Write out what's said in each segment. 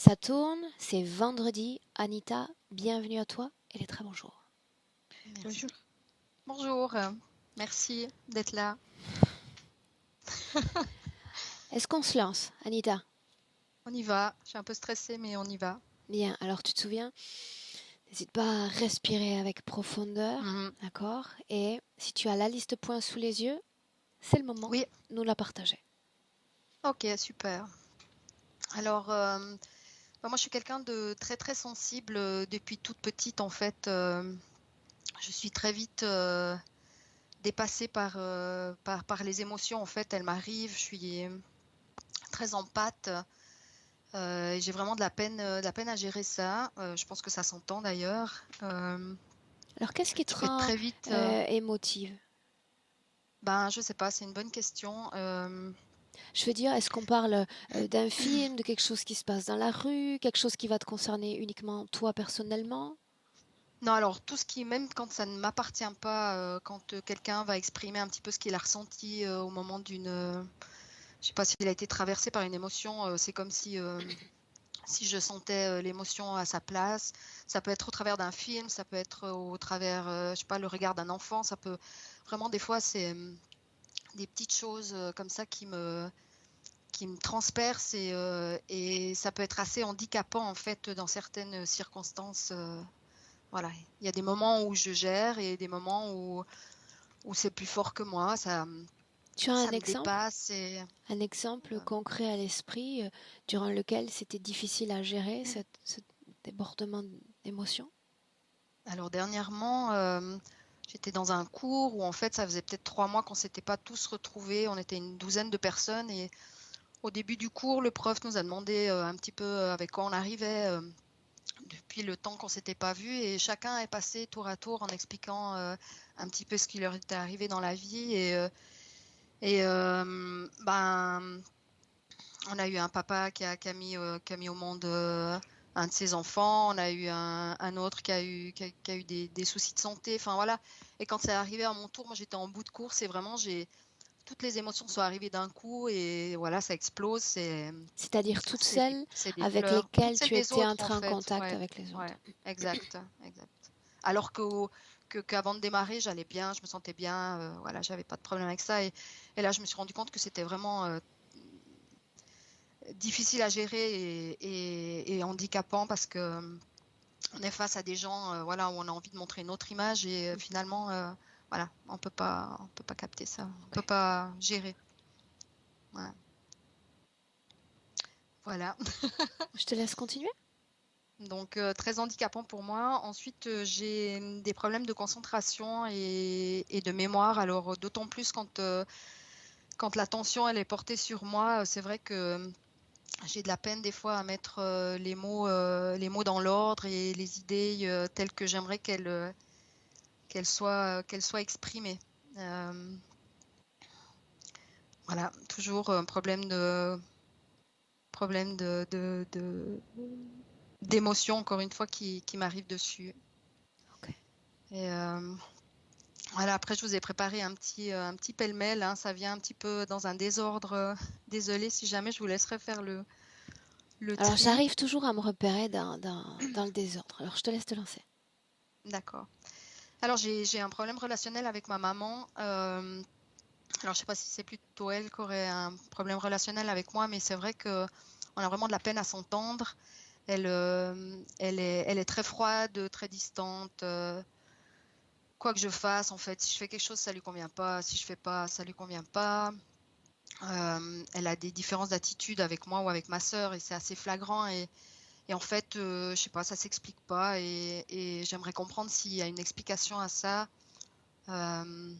Ça tourne, c'est vendredi. Anita, bienvenue à toi et les très bons jours. Merci. Bonjour, merci d'être là. Est-ce qu'on se lance, Anita? On y va. Je suis un peu stressée, mais on y va. Bien, alors tu te souviens, n'hésite pas à respirer avec profondeur, Mhm. d'accord? Et si tu as la liste points sous les yeux, c'est le moment Oui, de nous la partager. ok, super. Alors, moi, je suis quelqu'un de très, très sensible depuis toute petite, en fait. Je suis très vite dépassée par les émotions, en fait. Elles m'arrivent, je suis très empathe. J'ai vraiment de la peine à gérer ça. Je pense que ça s'entend d'ailleurs. Alors qu'est-ce qui te Ça peut être rend très vite. émotive? Ben, je sais pas, c'est une bonne question. Je veux dire, est-ce qu'on parle d'un film, de quelque chose qui se passe dans la rue, quelque chose qui va te concerner uniquement toi personnellement? Non, alors tout ce qui, même quand ça ne m'appartient pas, quand quelqu'un va exprimer un petit peu ce qu'il a ressenti au moment d'une, je sais pas s'il a été traversé par une émotion, c'est comme si je sentais l'émotion à sa place. Ça peut être au travers d'un film, ça peut être au travers, je sais pas, le regard d'un enfant. Ça peut vraiment des fois c'est des petites choses comme ça qui me transpercent et ça peut être assez handicapant en fait dans certaines circonstances. Voilà, il y a des moments où je gère et des moments où c'est plus fort que moi, Tu as ça me dépasse et un exemple voilà. concret à l'esprit durant lequel c'était difficile à gérer ce débordement d'émotions? Alors dernièrement, j'étais dans un cours où en fait ça faisait peut-être 3 mois qu'on s'était pas tous retrouvés, on était une douzaine de personnes et au début du cours, le prof nous a demandé un petit peu avec quoi on arrivait depuis le temps qu'on s'était pas vus et chacun est passé tour à tour en expliquant un petit peu ce qui leur était arrivé dans la vie et ben on a eu un papa qui a mis au monde un de ses enfants, on a eu un autre qui a eu des soucis de santé, enfin voilà. Et quand c'est arrivé à mon tour, moi j'étais en bout de course et vraiment toutes les émotions sont arrivées d'un coup et voilà, ça explose. C'est-à-dire toutes C'est des, celles c'est des avec pleurs, toutes lesquelles celles tu des étais autres en entré en fait. contact Ouais, avec les ouais, autres. exact, exact. Alors qu'avant de démarrer, j'allais bien, je me sentais bien, voilà, j'avais pas de problème avec ça. Et là, je me suis rendu compte que c'était vraiment difficile à gérer et handicapant parce que on est face à des gens voilà, où on a envie de montrer une autre image et finalement, voilà, on peut pas capter ça, on Ok. peut pas gérer. Ouais. Voilà. Je te laisse continuer. Donc très handicapant pour moi. Ensuite, j'ai des problèmes de concentration et de mémoire. Alors d'autant plus quand l'attention elle est portée sur moi, c'est vrai que j'ai de la peine des fois à mettre les mots dans l'ordre et les idées telles que j'aimerais qu'elles soient exprimées. Euh, voilà, toujours un problème d'émotion encore une fois qui m'arrive dessus. Ok. Et voilà, après je vous ai préparé un petit pêle-mêle, hein, ça vient un petit peu dans un désordre. Désolée si jamais je vous laisserai faire le Alors tri. j'arrive toujours à me repérer dans le désordre. Alors je te laisse te lancer. D'accord. Alors j'ai un problème relationnel avec ma maman. Alors je sais pas si c'est plutôt elle qui aurait un problème relationnel avec moi, mais c'est vrai que on a vraiment de la peine à s'entendre. Elle est très froide, très distante. Quoi que je fasse, en fait, si je fais quelque chose, ça lui convient pas. Si je fais pas, ça lui convient pas. Elle a des différences d'attitude avec moi ou avec ma sœur et c'est assez flagrant et en fait, je sais pas, ça s'explique pas et j'aimerais comprendre s'il y a une explication à ça. Euh,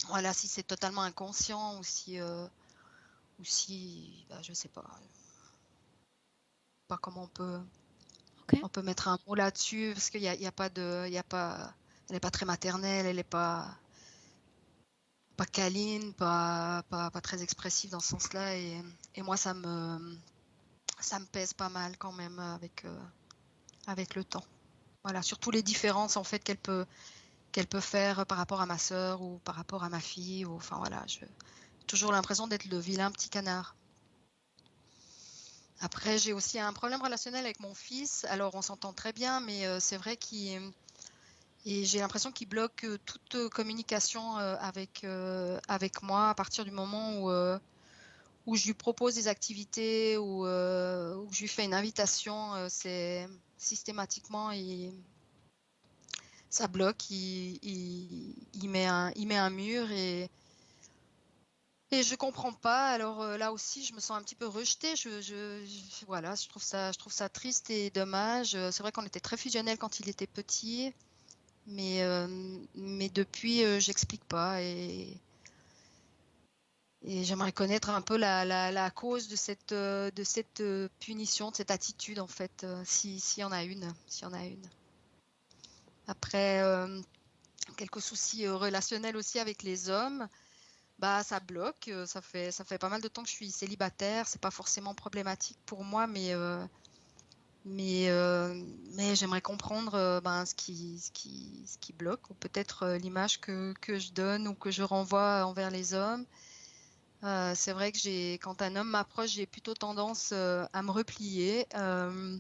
voilà, si c'est totalement inconscient ou si, bah, je sais pas comment Ok. on peut mettre un mot là-dessus parce qu'il y a pas de, il y a pas, elle n'est pas très maternelle, elle n'est pas câline, pas très expressive dans ce sens-là et moi ça me pèse pas mal quand même avec le temps. Voilà, surtout les différences en fait qu'elle peut faire par rapport à ma sœur ou par rapport à ma fille ou enfin voilà, j'ai toujours l'impression d'être le vilain petit canard. Après, j'ai aussi un problème relationnel avec mon fils. Alors, on s'entend très bien, mais c'est vrai et j'ai l'impression qu'il bloque toute communication avec moi à partir du moment où je lui propose des activités où je lui fais une invitation. C'est systématiquement, ça bloque, il met un mur et je comprends pas. Alors là aussi, je me sens un petit peu rejetée. Voilà, je trouve ça triste et dommage. C'est vrai qu'on était très fusionnels quand il était petit, mais depuis, j'explique pas et j'aimerais connaître un peu la cause de cette punition, de cette attitude en fait, s'il y en a une, s'il y en a une. Après, quelques soucis relationnels aussi avec les hommes. Bah, ça bloque. Ça fait pas mal de temps que je suis célibataire. C'est pas forcément problématique pour moi, mais, euh, mais j'aimerais comprendre ben, ce qui bloque, ou peut-être l'image que je donne ou que je renvoie envers les hommes. C'est vrai que quand un homme m'approche, j'ai plutôt tendance à me replier, un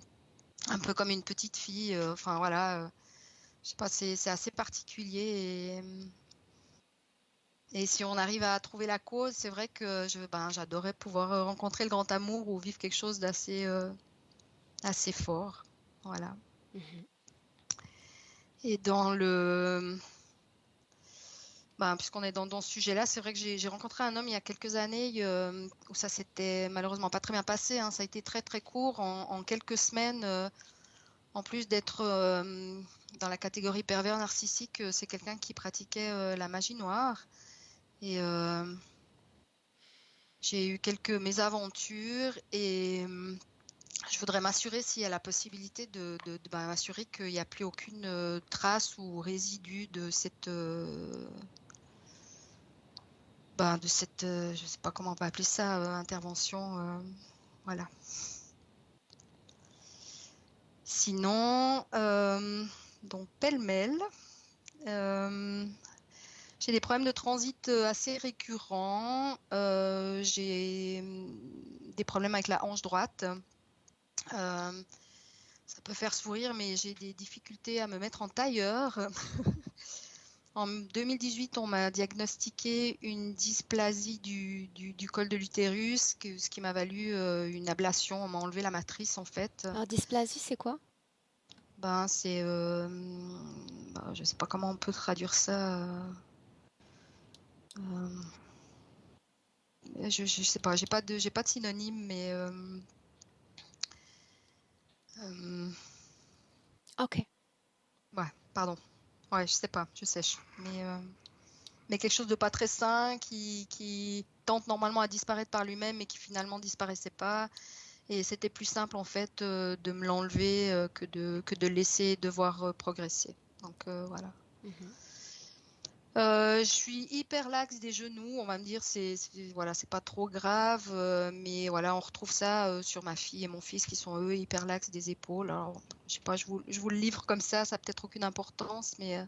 peu comme une petite fille. Enfin voilà, je sais pas, c'est assez particulier et si on arrive à trouver la cause, c'est vrai que j'adorerais pouvoir rencontrer le grand amour ou vivre quelque chose d'assez assez fort. Voilà. Mhm. Et puisqu'on est dans ce sujet-là, c'est vrai que j'ai rencontré un homme il y a quelques années où ça s'était malheureusement pas très bien passé, hein. Ça a été très très court, en quelques semaines. En plus d'être dans la catégorie pervers narcissique, c'est quelqu'un qui pratiquait la magie noire. Et j'ai eu quelques mésaventures et je voudrais m'assurer s'il y a la possibilité m'assurer qu'il n'y a plus aucune trace ou résidu de cette, je sais pas comment on va appeler ça, intervention, voilà. Sinon, donc pêle-mêle, euh, j'ai des problèmes de transit assez récurrents. J'ai des problèmes avec la hanche droite. Euh, Ça peut faire sourire, mais j'ai des difficultés à me mettre en tailleur. En 2018, on m'a diagnostiqué une dysplasie du col de l'utérus, ce qui m'a valu une ablation. On m'a enlevé la matrice, en fait. Alors, dysplasie, c'est quoi? Ben, je sais pas comment on peut traduire ça. Euh, je sais pas, j'ai pas de synonyme, mais euh, Ok. ouais, pardon. Ouais, je sais pas, je sèche. Mais quelque chose de pas très sain qui tente normalement à disparaître par lui-même et qui finalement disparaissait pas. Et c'était plus simple en fait de me l'enlever que de laisser devoir progresser. Donc voilà. Mhm. Je suis hyper laxe des genoux. On va me dire voilà, c'est pas trop grave, mais voilà, on retrouve ça sur ma fille et mon fils qui sont eux hyper laxes des épaules. Alors, je sais pas, je vous le livre comme ça a peut-être aucune importance, mais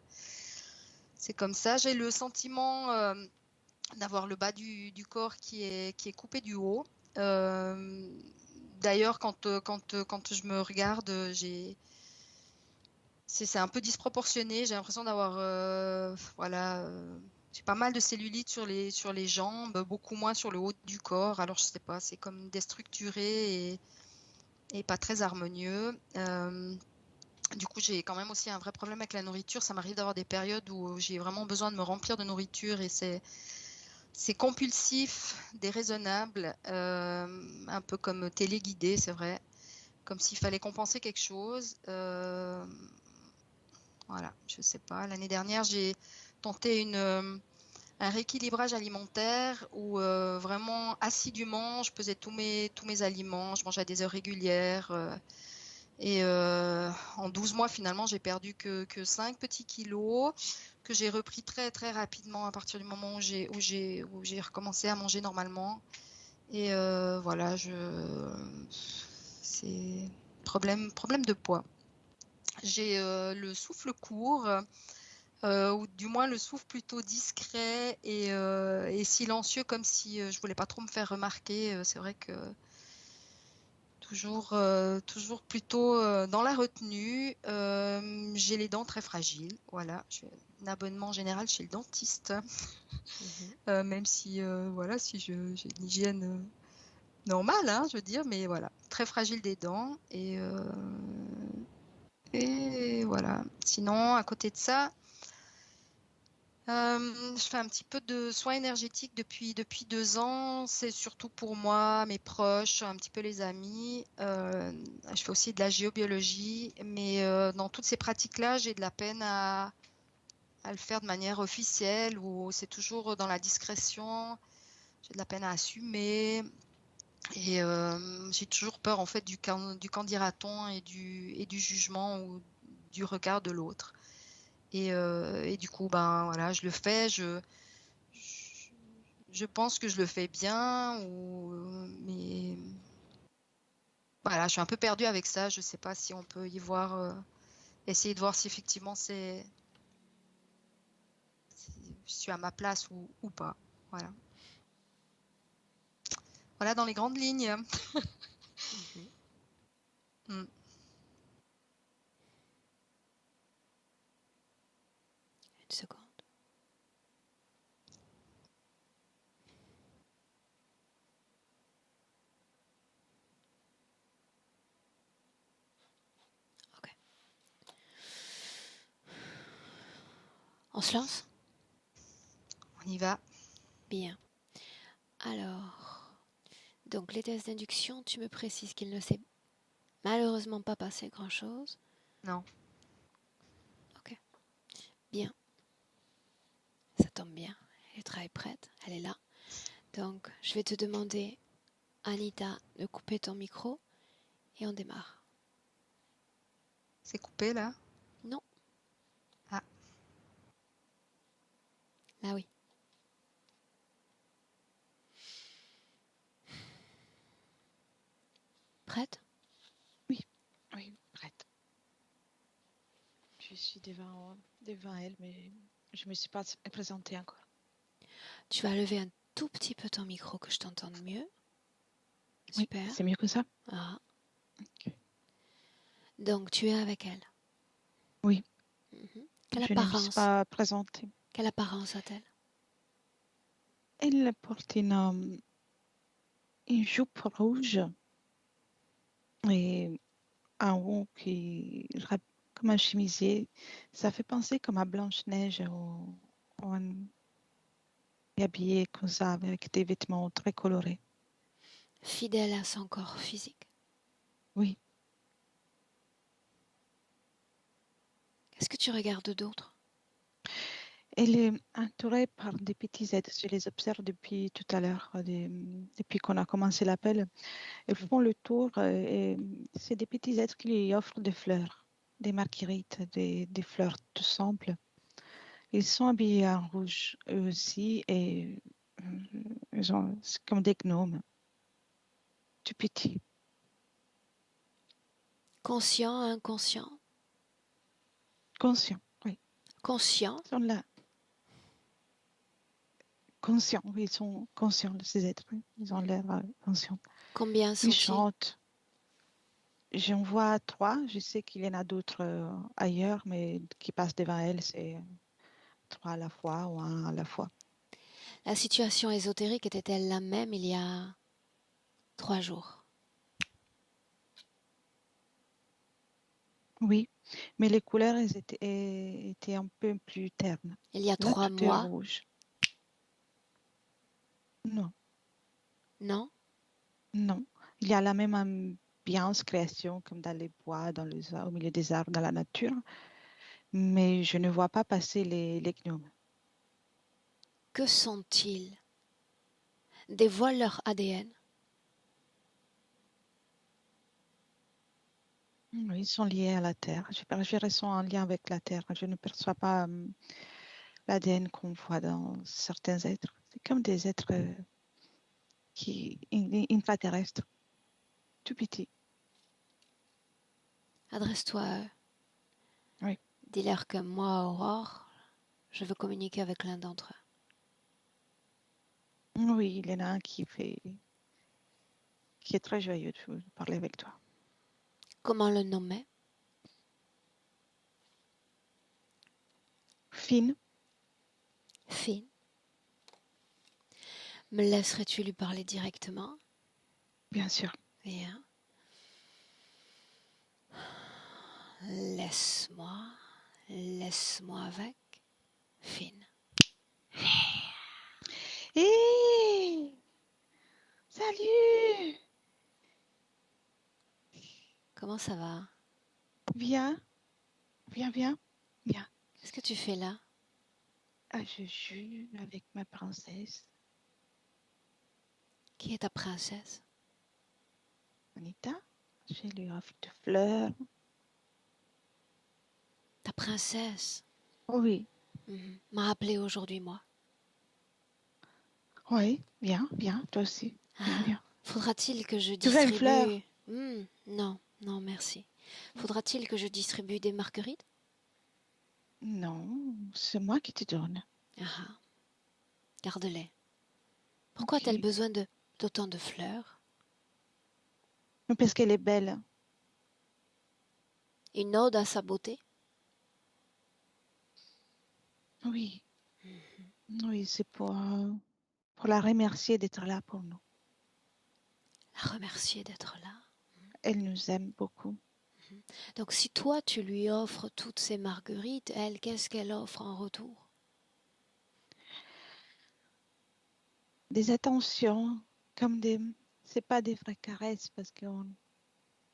c'est comme ça. J'ai le sentiment d'avoir le bas du corps qui est coupé du haut. Euh, D'ailleurs, quand je me regarde, c'est un peu disproportionné. J'ai l'impression d'avoir, voilà, j'ai pas mal de cellulite sur les jambes, beaucoup moins sur le haut du corps. Alors, je sais pas, c'est comme déstructuré et pas très harmonieux. Du coup, j'ai quand même aussi un vrai problème avec la nourriture. Ça m'arrive d'avoir des périodes où j'ai vraiment besoin de me remplir de nourriture et c'est compulsif, déraisonnable, un peu comme téléguidé, c'est vrai, comme s'il fallait compenser quelque chose. Voilà, je sais pas. L'année dernière, j'ai tenté un rééquilibrage alimentaire où vraiment assidûment, je pesais tous mes aliments, je mangeais à des heures régulières. Et en 12 mois, finalement, j'ai perdu que 5 petits kilos que j'ai repris très très rapidement à partir du moment où j'ai recommencé à manger normalement. Et voilà, c'est problème de poids. J'ai le souffle court, ou du moins le souffle plutôt discret et silencieux, comme si je voulais pas trop me faire remarquer. C'est vrai que toujours plutôt dans la retenue. J'ai les dents très fragiles. Voilà, j'ai un abonnement général chez le dentiste. Même si, voilà, si j'ai une hygiène normale, hein, je veux dire, mais voilà, très fragile des dents. Et voilà. Sinon, à côté de ça, je fais un petit peu de soins énergétiques depuis 2 ans. C'est surtout pour moi, mes proches, un petit peu les amis. Je fais aussi de la géobiologie, mais dans toutes ces pratiques-là, j'ai de la peine à le faire de manière officielle ou c'est toujours dans la discrétion. J'ai de la peine à assumer et j'ai toujours peur en fait du qu'en dira-t-on et du jugement ou du regard de l'autre. Et du coup, ben voilà, je le fais. Je pense que je le fais bien, mais voilà, je suis un peu perdue avec ça. Je sais pas si on peut y voir, essayer de voir si effectivement si je suis à ma place ou pas. Voilà. Voilà dans les grandes lignes. Mm. Une seconde. Ok. On se lance? On y va. Bien. Alors, donc les tests d'induction, tu me précises qu'il ne s'est malheureusement pas passé grand-chose. Non. Ok. Bien. Ça tombe bien. Elle est prête. Elle est là. Donc, je vais te demander, Anita, de couper ton micro et on démarre. C'est coupé là? Non. Ah. Là, oui. Prête? Oui, oui, prête. Je suis devant elle, mais je ne me suis pas présentée encore. Tu vas lever un tout petit peu ton micro que je t'entende mieux. Super. Oui, c'est mieux que ça? Ah. Okay. Donc, tu es avec elle? Oui. Quelle je ne me suis apparence? pas présentée. Quelle apparence a-t-elle? Elle porte une jupe rouge et un haut comme un chemisier. Ça fait penser comme à Blanche-Neige ou habillée comme ça avec des vêtements très colorés. Fidèle à son corps physique. Oui. Qu'est-ce que tu regardes d'autre? Elle est entourée par des petits êtres. Je les observe depuis tout à l'heure, depuis qu'on a commencé l'appel. Ils font le tour et c'est des petits êtres qui lui offrent des fleurs, des marguerites, des fleurs tout simples. Ils sont habillés en rouge eux aussi et c'est comme des gnomes, tout petits. Conscient, inconscient? Conscients, oui. Conscient? Ils sont là. Conscients, oui, ils sont conscients de ces êtres. Oui. Ils ont l'air conscients. Combien Ils sont-ils? chantent. J'en vois 3. Je sais qu'il y en a d'autres ailleurs, mais qui passent devant elle, c'est 3 à la fois ou 1 à la fois. La situation ésotérique était-elle la même il y a 3 jours? Oui, mais les couleurs elles étaient un peu plus ternes. Il y a Là, 3 tout est mois? rouge. Non, Non? non. Il y a la même ambiance, création, comme dans les bois, au milieu des arbres, dans la nature, mais je ne vois pas passer les gnomes. Que sont-ils? Dévoile leur ADN. Oui, ils sont liés à la Terre. Je ressens un lien avec la Terre. Je ne perçois pas l'ADN qu'on voit dans certains êtres. C'est comme des êtres intraterrestres, tout petits. Adresse-toi à eux. Oui. Dis-leur que moi, Aurore, je veux communiquer avec l'un d'entre eux. Oui, il y en a un qui qui est très joyeux de parler avec toi. Comment le nommer? Fine, Finn. Me laisserais-tu lui parler directement? bien sûr. Bien. Laisse-moi. Laisse-moi avec. Finn. Hé! Salut! Comment ça va? Viens, viens. Qu'est-ce que tu fais là? Ah, je joue avec ma princesse, Qui est ta princesse? Anita. Je lui offre de fleurs. Ta princesse? Oui, M'a appelé aujourd'hui, moi. oui, viens, toi aussi. Viens. Faudra-t-il que je Tu veux une fleur? distribue... non, non, merci. Faudra-t-il que je distribue des marguerites? Non, c'est moi qui te donne. Ah, garde-les. Pourquoi Ok. a-t-elle besoin d'autant de fleurs? Parce qu'elle est belle. Une ode à sa beauté? Oui, oui, c'est pour la remercier d'être là pour nous. La remercier d'être là. Elle nous aime beaucoup. Donc si toi tu lui offres toutes ces marguerites, elle, qu'est-ce qu'elle offre en retour? Des attentions, c'est pas des vraies caresses parce que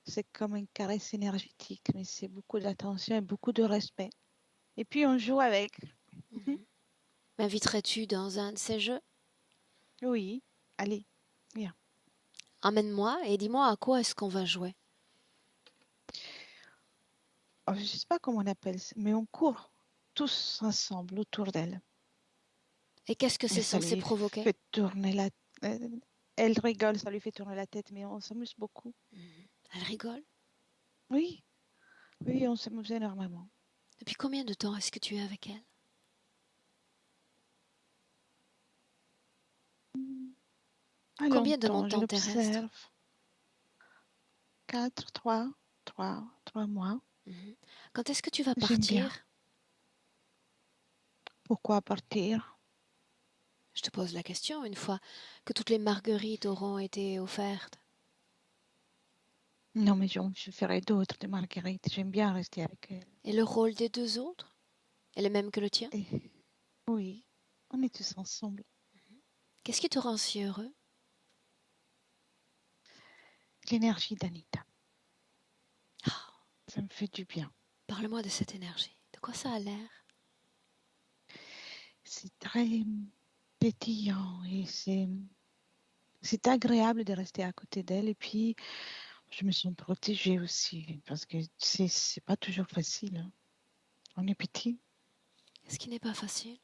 c'est comme une caresse énergétique, mais c'est beaucoup d'attention et beaucoup de respect. Et puis on joue avec. M'inviterais-tu dans un de ces jeux? Oui, allez, viens. Emmène-moi et dis-moi à quoi est-ce qu'on va jouer. Oh, je sais pas comment on appelle ça, mais on court tous ensemble autour d'elle. Et qu'est-ce que Et c'est ça censé lui provoquer? fait tourner elle rigole, ça lui fait tourner la tête, mais on s'amuse beaucoup. Elle rigole? Oui, on s'amuse énormément. Depuis combien de temps est-ce que tu es avec elle? Combien de Longtemps, je montants terrestres? l'observe. 3 mois. Quand est-ce que tu vas J'aime bien. partir? Pourquoi partir? Je te pose la question une fois que toutes les marguerites auront été offertes. Non, mais je ferai d'autres de Marguerite. J'aime bien rester avec elle. Et le rôle des deux autres est le même que le tien? Et oui, on est tous ensemble. Qu'est-ce qui te rend si heureux? L'énergie d'Anita. Ah, Ça me fait du bien. parle-moi de cette énergie. De quoi ça a l'air? C'est très pétillant et c'est agréable de rester à côté d'elle. Et puis, je me sens protégée aussi parce que c'est pas toujours facile, hein. On est petit. Ce qui n'est pas facile.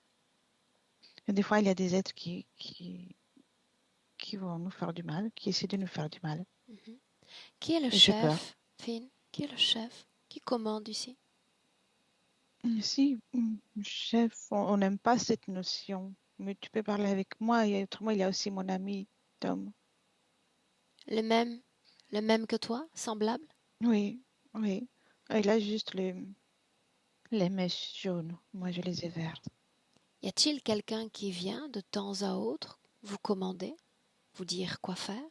Et des fois, il y a des êtres qui vont nous faire du mal, qui essaient de nous faire du mal. Qui est le Et j'ai peur. chef, Finn? Qui est le chef? Qui commande ici? Si, chef, on n'aime pas cette notion, mais tu peux parler avec moi. Et autrement, il y a aussi mon ami Tom. Le même que toi, semblable? Oui. Il a juste les mèches jaunes. Moi, je les ai vertes. Y a-t-il quelqu'un qui vient de temps à autre vous commander, vous dire quoi faire?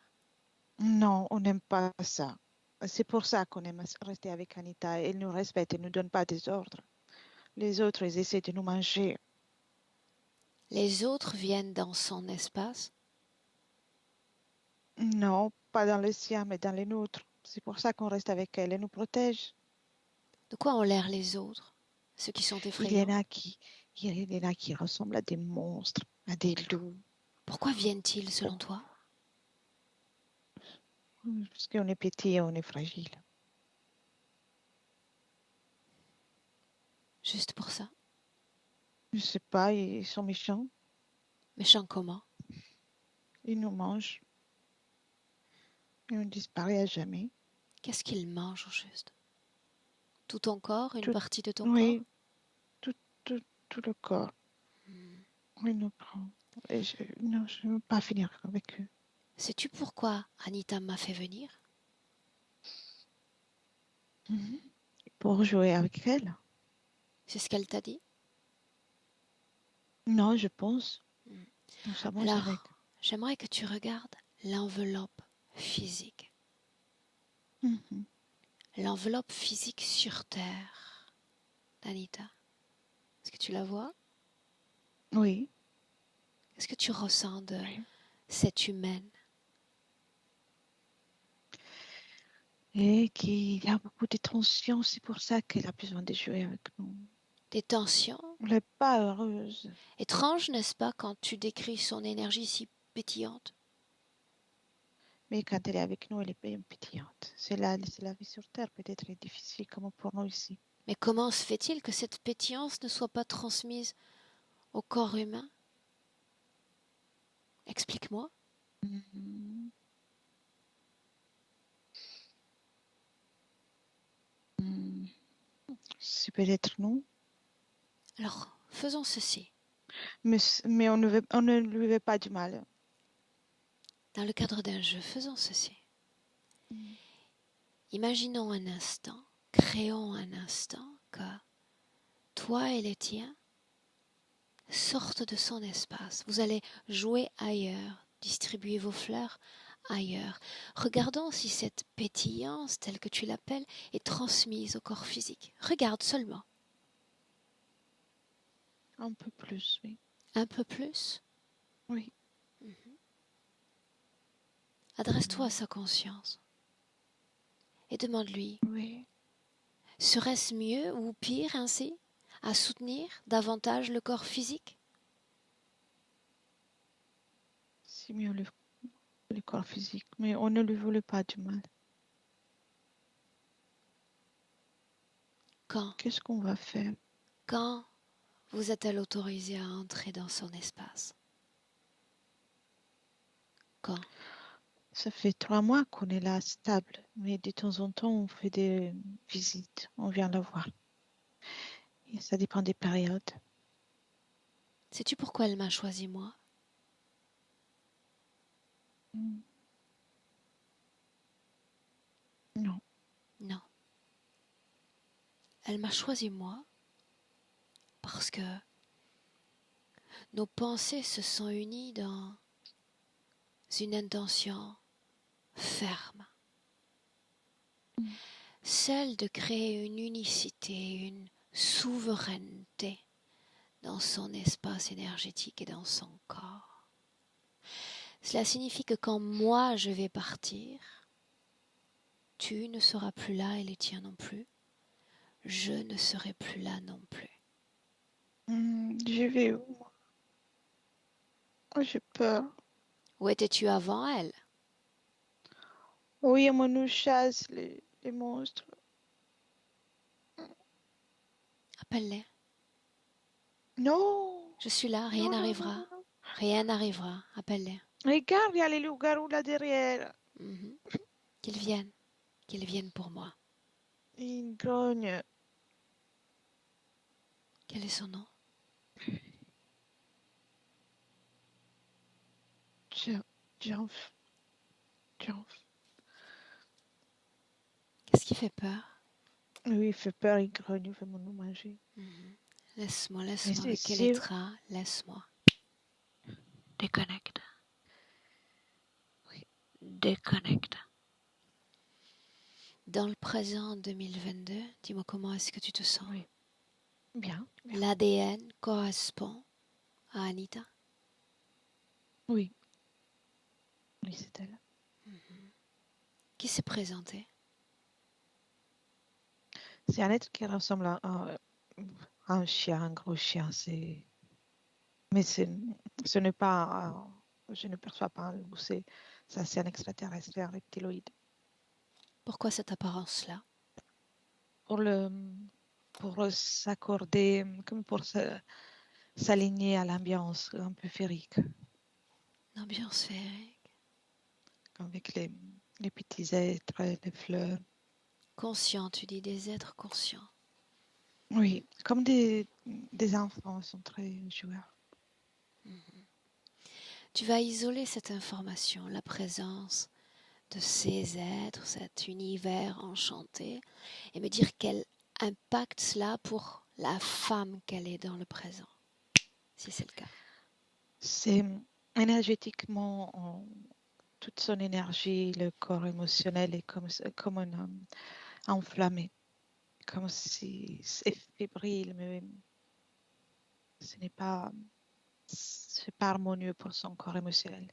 Non, on n'aime pas ça. C'est pour ça qu'on aime rester avec Anita. Elle nous respecte, elle ne nous donne pas des ordres. Les autres, ils essaient de nous manger. Les autres viennent dans son espace. Non, pas dans le sien, mais dans les nôtres. C'est pour ça qu'on reste avec elle. Elle nous protège. De quoi ont l'air les autres? Ceux qui sont Il y en effrayants? a qui ressemblent à des monstres, à des loups. Pourquoi viennent-ils selon toi? Parce qu'on est petit et on est fragile. Juste pour ça? Je sais pas, ils sont méchants. Méchants comment? Ils nous mangent. Et on disparaît à jamais. Qu'est-ce qu'ils mangent au juste? Tout ton corps? Une Tout, partie de ton corps? oui, tout, tout le corps. Il nous prend. Et non, je ne veux pas finir avec eux. Sais-tu pourquoi Anita m'a fait venir? Pour jouer avec elle? C'est ce qu'elle t'a dit? Non, je pense. Mm. Nous s'amuse avec. Alors, j'aimerais que tu regardes l'enveloppe physique. Mhm. L'enveloppe physique sur Terre d'Anita. Est-ce que tu la vois? Oui. Qu'est-ce que tu ressens de Oui. cette humaine? Et qu'il y a beaucoup de tensions, c'est pour ça qu'elle a besoin de jouer avec nous. Des tensions? Elle n'est pas heureuse. Étrange, n'est-ce pas, quand tu décris son énergie si pétillante? Mais quand elle est avec nous, elle est bien pétillante. C'est la vie sur Terre, peut-être est difficile comme pour nous ici. Mais comment se fait-il que cette pétillance ne soit pas transmise au corps humain? Explique-moi. Mhm. Mhm. C'est peut-être nous, Alors, faisons ceci. mais on ne lui veut pas du mal. Dans le cadre d'un jeu, faisons ceci. Mhm. Imaginons un instant, créons un instant que toi et les tiens sortent de son espace. Vous allez jouer ailleurs, distribuer vos fleurs ailleurs. Regardons si cette pétillance, telle que tu l'appelles, est transmise au corps physique. Regarde seulement. Un peu plus, oui. Un peu plus. Oui. Adresse-toi à sa conscience et demande-lui, Oui. serait-ce mieux ou pire ainsi à soutenir davantage le corps physique? C'est mieux le corps physique, mais on ne lui voulait pas du mal. Quand, Qu'est-ce qu'on va faire? quand vous a-t-elle autorisé à entrer dans son espace? Quand? Ça fait 3 mois qu'on est là stable, mais de temps en temps, on fait des visites, on vient la voir. Et ça dépend des périodes. Sais-tu pourquoi elle m'a choisi moi? Mm. Non. Non. Elle m'a choisi moi parce que nos pensées se sont unies dans une intention ferme, Mm. celle de créer une unicité, une souveraineté dans son espace énergétique et dans son corps. Cela signifie que quand moi je vais partir, tu ne seras plus là et les tiens non plus. Je ne serai plus là non plus. Je vais où, moi? Oh, j'ai peur. Où étais-tu avant elle? Oui, on nous chasse les monstres. Appelle-les. Non, Je suis là, rien non, non, non, n'arrivera. non, non. Rien n'arrivera. Appelle-les. Regarde, il y a les loups-garous là derrière. Mhm. Qu'ils viennent. Qu'ils viennent pour moi. Ils grognent. Quel est son nom? Janf. Qu'est-ce qui fait peur? Oui, il fait peur, il grogne, il veut nous manger. Mhm. Laisse-moi, Mais laisse-moi. c'est Avec quel sûr. étras? Laisse-moi. Déconnecte. Oui. Déconnecte. Dans le présent 2022, dis-moi comment est-ce que tu te sens? Oui. Bien, bien. L'ADN correspond à Anita? Oui. Oui, c'est elle. Qui s'est présenté? C'est un être qui ressemble à un chien, un gros chien. Mais ce n'est pas. Je ne perçois pas un loup. Ça, c'est un extraterrestre, c'est un reptiloïde. Pourquoi cette apparence-là? Pour s'accorder, comme pour s'aligner à l'ambiance un peu féerique, L'ambiance féerique. avec les petits êtres, les fleurs. Conscient, tu dis des êtres conscients. Oui, comme des enfants, ils sont très joueurs. Tu vas isoler cette information, la présence de ces êtres, cet univers enchanté, et me dire quel impact cela pour la femme qu'elle est dans le présent, si c'est le cas. C'est énergétiquement, toute son énergie, le corps émotionnel est comme enflammé, comme si c'est fébrile, mais ce n'est pas, c'est pas harmonieux pour son corps émotionnel.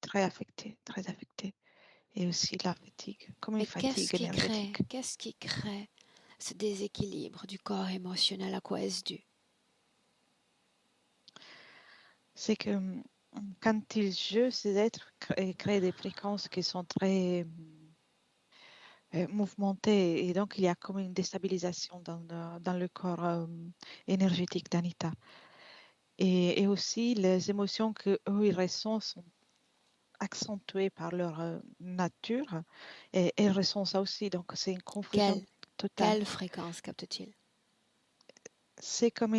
Très affecté, très affecté. Et aussi la fatigue, comme une Mais fatigue énergétique. qu'est-ce qui crée ce déséquilibre du corps émotionnel? À quoi est-ce dû? C'est que quand ils jouent, ces êtres créent des fréquences qui sont très mouvementées et donc il y a comme une déstabilisation dans le corps énergétique d'Anita. Et aussi les émotions qu'eux ils ressentent sont accentuées par leur nature et elles ressentent ça aussi. Donc c'est une confusion totale. Quelle fréquence capte-t-il? C'est comme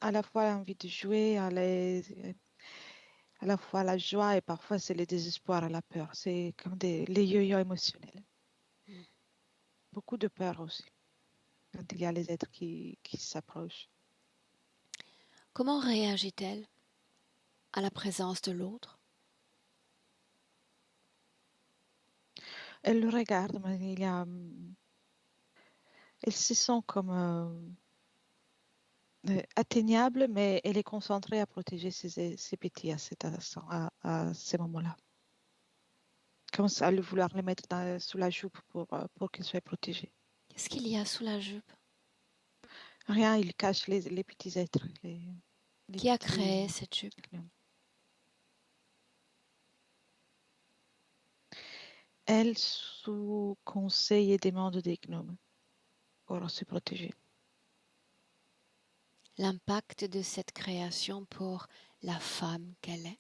à la fois l'envie de jouer, à la fois la joie et parfois c'est le désespoir et la peur. C'est comme les yo-yo émotionnels. Hmm. Beaucoup de peur aussi quand il y a les êtres qui s'approchent. Comment réagit-elle à la présence de l'autre? Elle le regarde, mais elle se sent comme atteignable, mais elle est concentrée à protéger ses petits à cet instant, à ces moments-là. Comme ça, à vouloir les mettre sous la jupe pour qu'ils soient protégés. Qu'est-ce qu'il y a sous la jupe? Rien, il cache les petits êtres. Les Qui a petits- créé cette jupe? Elle, sous conseil et demande des gnomes pour se protéger. L'impact de cette création pour la femme qu'elle est?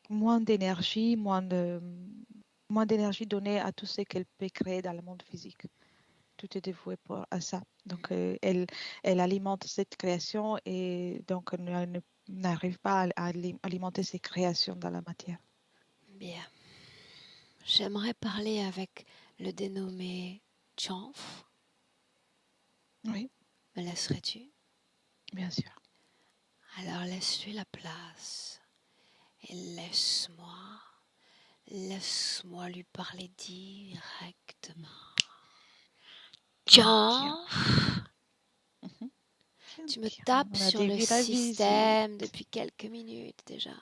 Moins d'énergie, moins d'énergie donnée à tout ce qu'elle peut créer dans le monde physique. Tout est dévoué à ça. Donc, elle alimente cette création et donc elle n'arrive pas à alimenter ses créations dans la matière. Bien. J'aimerais parler avec le dénommé Chanf. Oui, Me laisserais-tu? bien sûr. Alors laisse-lui la place et laisse-moi lui parler directement. Chanf, Mhm. tu me Bien. tapes On a sur le vu la système visite. depuis quelques minutes déjà.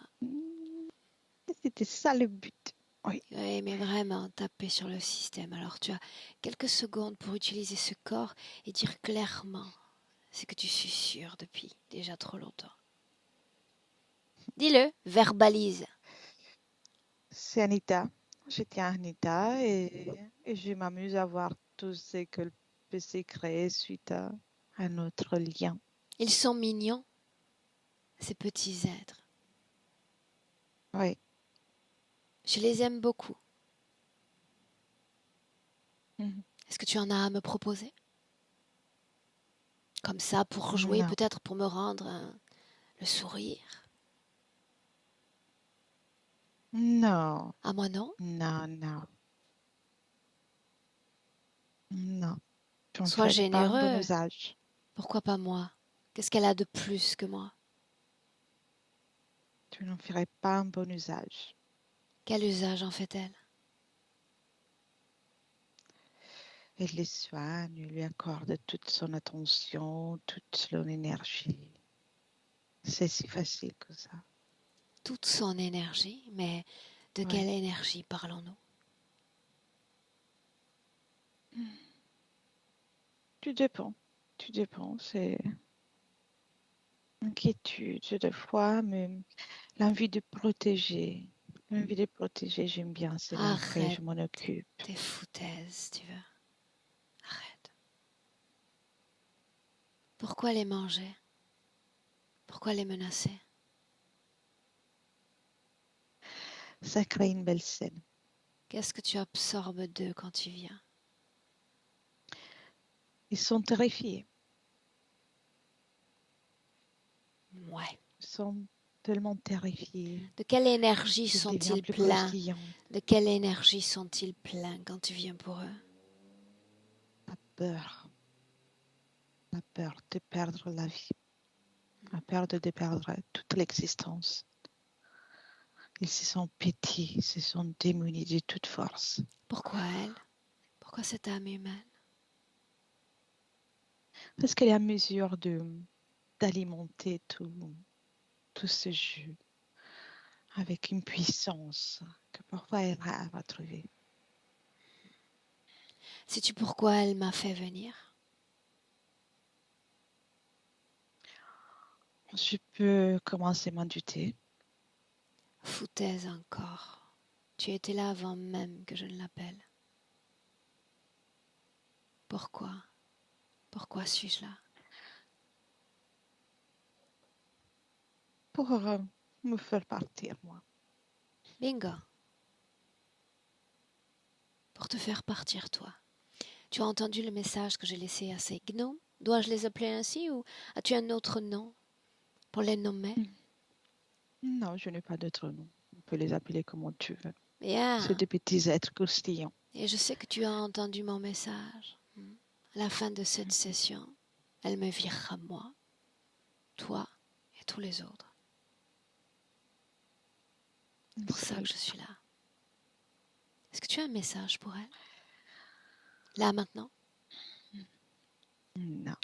C'était ça le but. Oui. Oui, mais vraiment, taper sur le système. Alors tu as quelques secondes pour utiliser ce corps et dire clairement ce que tu susurres depuis déjà trop longtemps. Dis-le, verbalise. C'est Anita. Je tiens à Anita et je m'amuse à voir tout ce qu'elle peut se créer suite à notre lien. Ils sont mignons, ces petits êtres. Oui. Je les aime beaucoup. Mhm. Est-ce que tu en as à me proposer? Comme ça, pour jouer, Non, peut-être pour me rendre le sourire. non, À moi, non? non, non, non. Tu n'en Sois ferais pas un bon généreux. usage. Pourquoi pas moi? Qu'est-ce qu'elle a de plus que moi? Tu n'en ferais pas un bon usage. Quel usage en fait-elle? Elle les soigne, lui accorde toute son attention, toute son énergie. C'est si facile que ça. Toute son énergie, mais de Ouais. quelle énergie parlons-nous? Tu dépends. Tu dépends. C'est inquiétude de fois, mais l'envie de protéger. L'envie de protéger, j'aime bien cela. Après, Arrête je m'en occupe. tes foutaises, tu veux. Arrête. Pourquoi les manger? Pourquoi les menacer? Ça crée une belle scène. Qu'est-ce que tu absorbes d'eux quand tu viens? Ils sont terrifiés. Ouais. Ils sont tellement terrifiés. De quelle énergie Je deviens sont-ils plus pleins? croustillante. De quelle énergie sont-ils pleins quand tu viens pour eux? La peur. La peur de perdre la vie. La peur de perdre toute l'existence. Ils se sont petits, ils se sont démunis de toute force. Pourquoi elle? Pourquoi cette âme humaine? Parce qu'elle est à mesure d'alimenter tout ce jeu avec une puissance que parfois elle rêve à trouver. Sais-tu pourquoi elle m'a fait venir? Je peux commencer à m'en douter. Foutaise encore. Tu étais là avant même que je ne l'appelle. Pourquoi? Pourquoi suis-je là? Pour me faire partir, moi. Bingo. Pour te faire partir, toi. Tu as entendu le message que j'ai laissé à ces gnomes? Dois-je les appeler ainsi ou as-tu un autre nom pour les nommer? Non, je n'ai pas d'autre nom. On peut les appeler comme tu veux. Bien. C'est des petits êtres croustillants. Et je sais que tu as entendu mon message. À la fin de cette session, elle me virera moi, toi et tous les autres. C'est pour ça que je suis là. Est-ce que tu as un message pour elle? Là, maintenant? Non,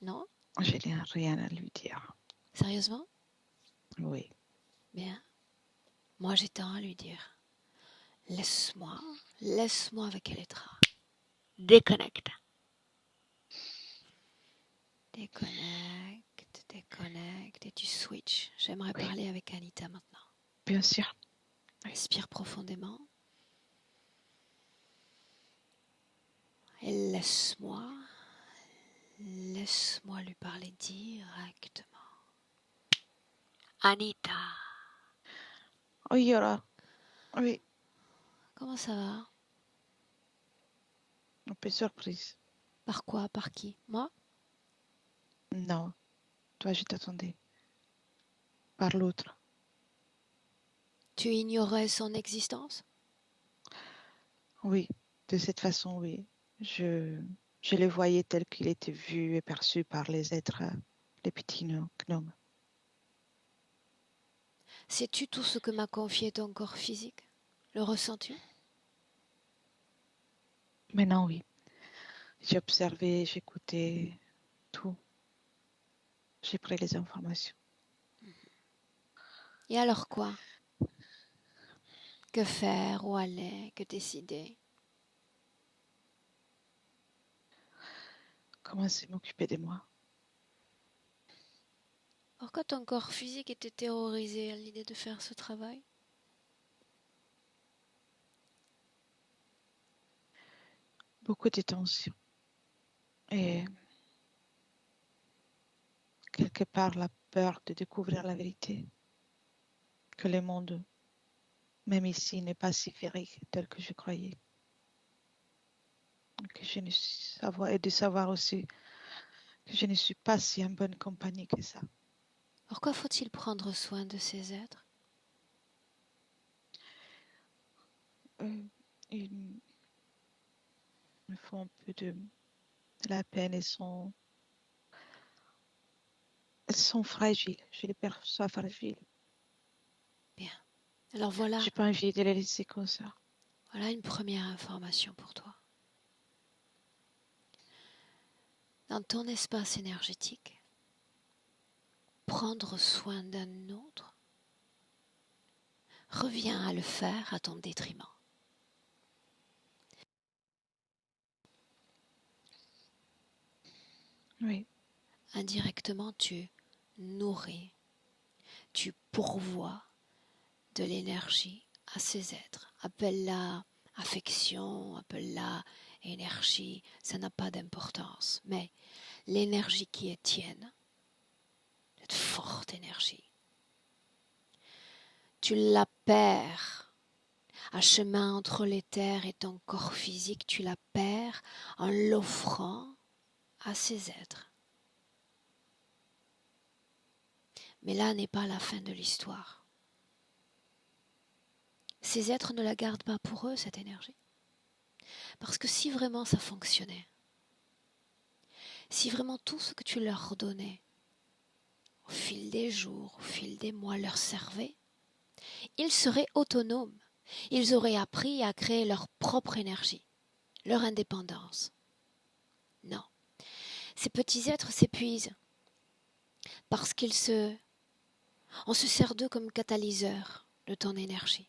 Non? je n'ai rien à lui dire. Sérieusement? Oui. Bien. Moi, j'ai tant à lui dire. Laisse-moi avec Elettra. Déconnecte. Déconnecte et tu switches. J'aimerais parler avec Anita maintenant. Bien sûr. Respire profondément. Et laisse-moi lui parler directement. Anita. Oui, Yora. Oui, Comment ça va? un peu surprise. Par quoi? Par qui? Moi? Non, toi, je t'attendais. Par l'autre. Tu ignorais son existence? Oui, de cette façon, oui. Je le voyais tel qu'il était vu et perçu par les êtres, les petits gnomes. Sais-tu tout ce que m'a confié ton corps physique? Le ressens-tu? Maintenant, oui. J'ai observé, j'écoutais tout. J'ai pris les informations. Et alors quoi? Que faire? Où aller? Que décider? Commencez à m'occuper de moi. Pourquoi ton corps physique était terrorisé à l'idée de faire ce travail? Beaucoup de tension. Et quelque part, la peur de découvrir la vérité. Que le monde, même ici, n'est pas si féerique tel que je croyais. Que je ne suis savoir, et de savoir aussi que je ne suis pas si en bonne compagnie que ça. Pourquoi faut-il prendre soin de ces êtres? Ils me font un peu de la peine et elles sont fragiles. Je les perçois fragiles. Bien. Alors voilà, J'ai pas envie de les laisser comme ça. voilà une première information pour toi. Dans ton espace énergétique, prendre soin d'un autre revient à le faire à ton détriment. Oui. Indirectement, tu nourris, tu pourvois de l'énergie à ces êtres. Appelle-la affection, appelle-la énergie, ça n'a pas d'importance. Mais l'énergie qui est tienne, cette forte énergie, tu la perds à chemin entre l'éther et ton corps physique, tu la perds en l'offrant à ces êtres. Mais là n'est pas la fin de l'histoire. Ces êtres ne la gardent pas pour eux, cette énergie. Parce que si vraiment ça fonctionnait, si vraiment tout ce que tu leur donnais, au fil des jours, au fil des mois, leur servait, ils seraient autonomes. Ils auraient appris à créer leur propre énergie, leur indépendance. Non. Ces petits êtres s'épuisent parce on se sert d'eux comme catalyseur de ton énergie.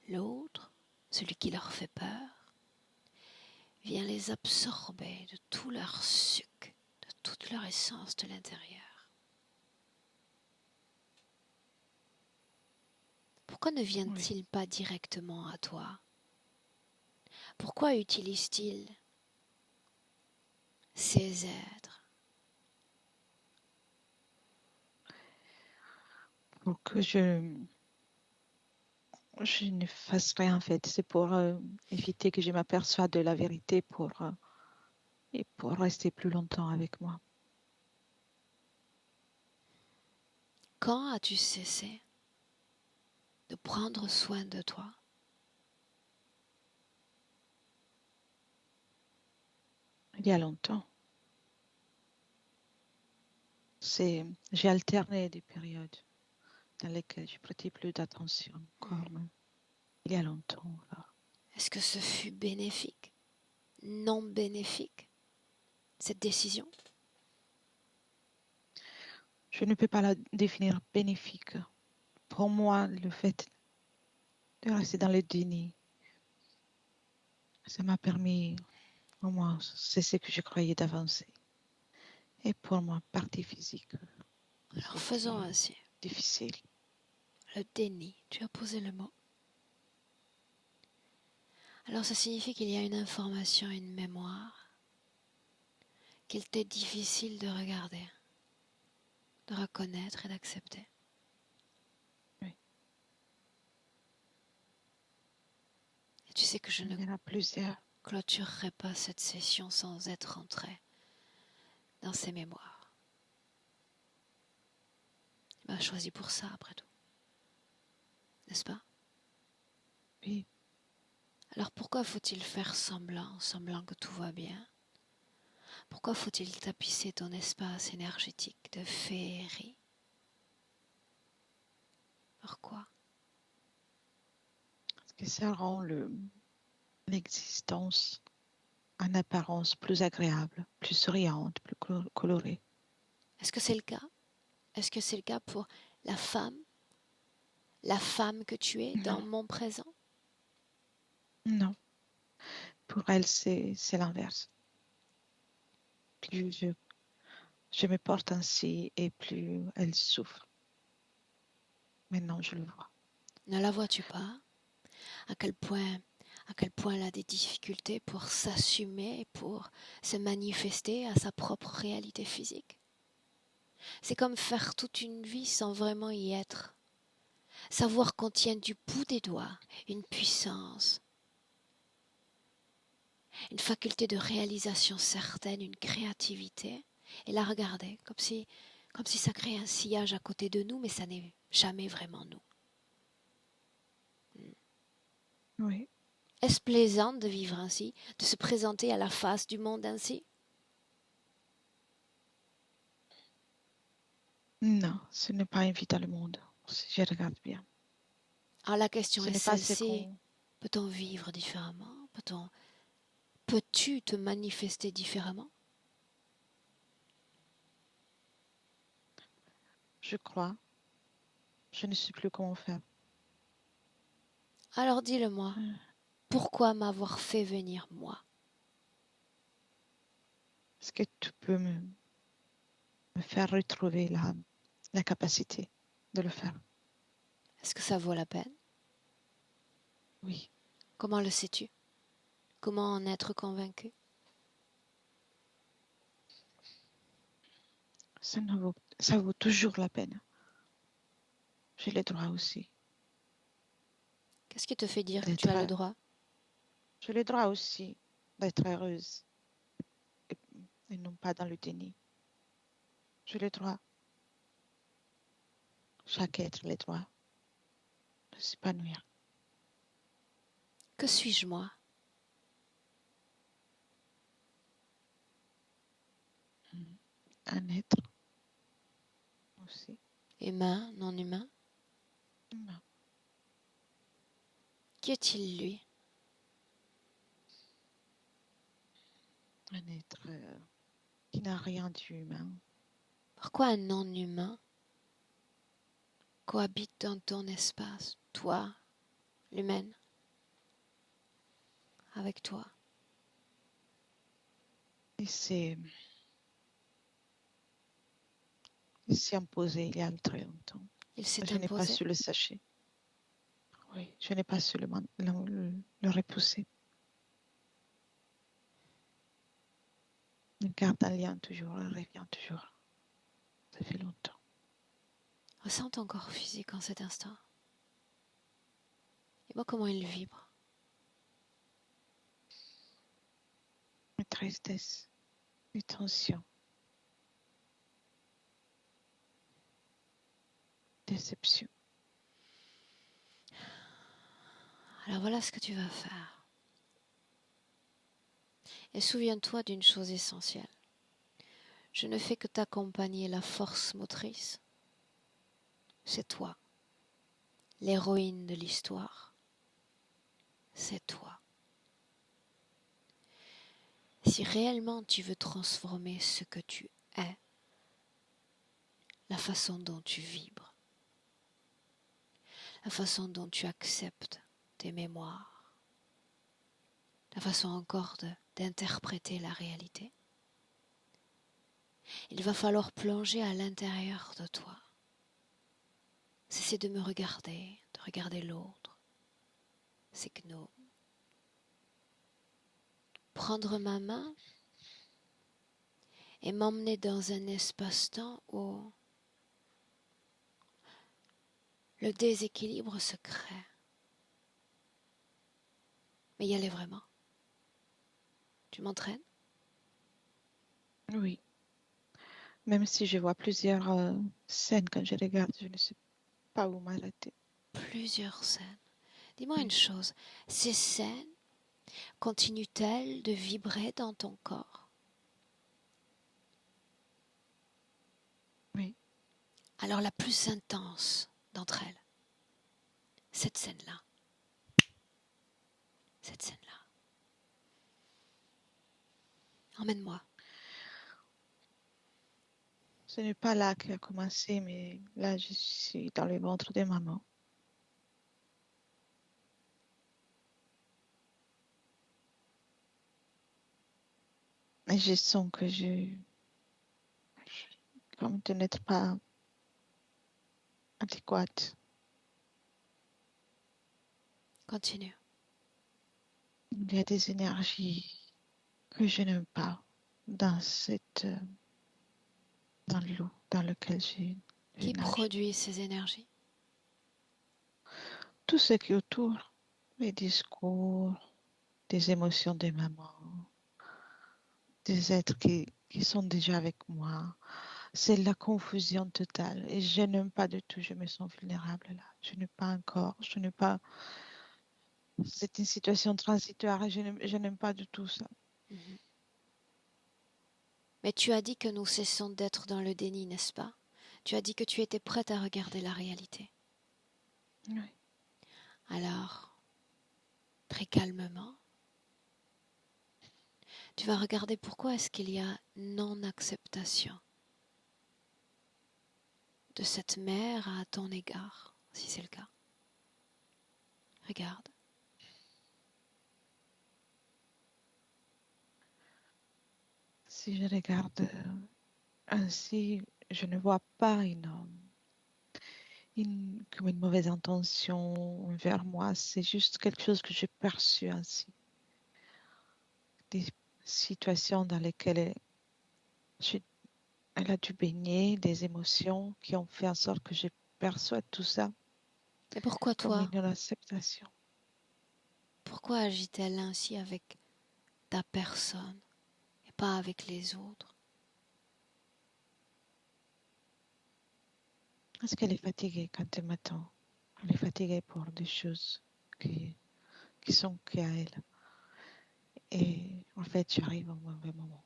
L'autre, celui qui leur fait peur, vient les absorber de tout leur suc, de toute leur essence de l'intérieur. Pourquoi ne vient-il pas directement à toi? Pourquoi utilise-t-il ces êtres? Pour que je ne fasse rien en fait. C'est pour éviter que je m'aperçoive de la vérité et pour rester plus longtemps avec moi. Quand as-tu cessé de prendre soin de toi? Il y a longtemps. J'ai alterné des périodes dans lesquelles je prêtais plus d'attention encore. Il y a longtemps. Alors. Est-ce que ce fut bénéfique, non bénéfique, cette décision? Je ne peux pas la définir bénéfique. Pour moi, le fait de rester dans le déni, ça m'a permis, au moins, c'est ce que je croyais d'avancer. Et pour moi, partie physique. Alors faisons ainsi. Difficile. Le déni, tu as posé le mot. Alors ça signifie qu'il y a une information, une mémoire qu'il t'est difficile de regarder, de reconnaître et d'accepter. Oui. Et tu sais que je ne Il y en a plusieurs. clôturerai pas cette session sans être entrée dans ces mémoires. Tu m'as choisi pour ça, après tout. N'est-ce pas? Oui. Alors pourquoi faut-il faire semblant que tout va bien? Pourquoi faut-il tapisser ton espace énergétique de féerie? Pourquoi? Parce que ça rend l'existence en apparence plus agréable, plus souriante, plus colorée. Est-ce que c'est le cas? Est-ce que c'est le cas pour la femme que tu es dans mon présent? Non. Pour elle, c'est l'inverse. Plus je me porte ainsi et plus elle souffre. Maintenant, je le vois. Ne la vois-tu pas? À quel point elle a des difficultés pour s'assumer, pour se manifester à sa propre réalité physique? C'est comme faire toute une vie sans vraiment y être. Savoir qu'on tient du bout des doigts une puissance, une faculté de réalisation certaine, une créativité, et la regarder comme si ça créait un sillage à côté de nous, mais ça n'est jamais vraiment nous. Oui. Est-ce plaisant de vivre ainsi, de se présenter à la face du monde ainsi? Non, ce n'est pas invite le monde, si je regarde bien. Alors la question Ce est n'est pas ce celle-ci, qu'on... peut-on vivre différemment? Peux-tu te manifester différemment? Je crois. Je ne sais plus comment faire. Alors dis-le-moi, pourquoi m'avoir fait venir moi? Est-ce que tu peux me faire retrouver la capacité de le faire? Est-ce que ça vaut la peine? Oui. Comment le sais-tu? Comment en être convaincu? Ça vaut toujours la peine. J'ai le droit aussi. Qu'est-ce qui te fait dire que tu as le droit? J'ai le droit aussi d'être heureuse et non pas dans le déni. J'ai le droit, chaque être le droit de s'épanouir. Que suis-je moi? Un être aussi. Humain, non humain? Humain. Qui est-il lui? Un être qui n'a rien d'humain. Pourquoi un non-humain cohabite dans ton espace, toi, l'humaine, avec toi? Il s'est imposé il y a très longtemps. Il s'est Je n'ai pas imposé. su le sacher. Oui, je n'ai pas su le repousser. Il garde un lien toujours, il revient toujours. Ça fait longtemps. Ressens ton corps physique en cet instant. Et vois comment il vibre. Une tristesse, une tension, déception. Alors voilà ce que tu vas faire. Et souviens-toi d'une chose essentielle. Je ne fais que t'accompagner, la force motrice. C'est toi. L'héroïne de l'histoire. C'est toi. Si réellement tu veux transformer ce que tu es, la façon dont tu vibres, la façon dont tu acceptes tes mémoires, la façon encore d'interpréter la réalité, il va falloir plonger à l'intérieur de toi. Cesser de me regarder, de regarder l'autre. C'est que nous. Prendre ma main et m'emmener dans un espace-temps où le déséquilibre se crée. Mais y aller vraiment. Tu m'entraînes? Oui. Même si je vois plusieurs scènes quand je regarde, je ne sais pas où m'arrêter. Plusieurs scènes. Dis-moi une Oui. chose, ces scènes continuent-elles de vibrer dans ton corps? Oui. Alors la plus intense d'entre elles, cette scène-là. Cette scène-là. Emmène-moi. Ce n'est pas là qu'il a commencé, mais là, je suis dans le ventre de maman. Et je sens que comme de n'être pas adéquate. Continue. Il y a des énergies que je n'aime pas dans dans l'eau dans lequel je Qui nage. produit ces énergies? Tout ce qui est autour, les discours, des émotions des mamans, des êtres qui sont déjà avec moi. C'est la confusion totale et je n'aime pas du tout, je me sens vulnérable là. Je n'ai pas un corps, je n'ai pas... C'est une situation transitoire et je n'aime pas du tout ça. Mhm. Mais tu as dit que nous cessons d'être dans le déni, n'est-ce pas? Tu as dit que tu étais prête à regarder la réalité. Oui. Alors, très calmement, tu vas regarder pourquoi est-ce qu'il y a non-acceptation de cette mère à ton égard, si c'est le cas. Regarde. Si je regarde ainsi, je ne vois pas comme une mauvaise intention envers moi. C'est juste quelque chose que j'ai perçu ainsi. Des situations dans lesquelles elle a dû baigner, des émotions qui ont fait en sorte que je perçois tout ça Mais pourquoi comme toi? une acceptation. Pourquoi agit-elle ainsi avec ta personne et pas avec les autres. Est-ce qu'elle est fatiguée quand elle m'attend? Elle est fatiguée pour des choses qui sont qu'à elle. Et en fait, j'arrive au mauvais moment.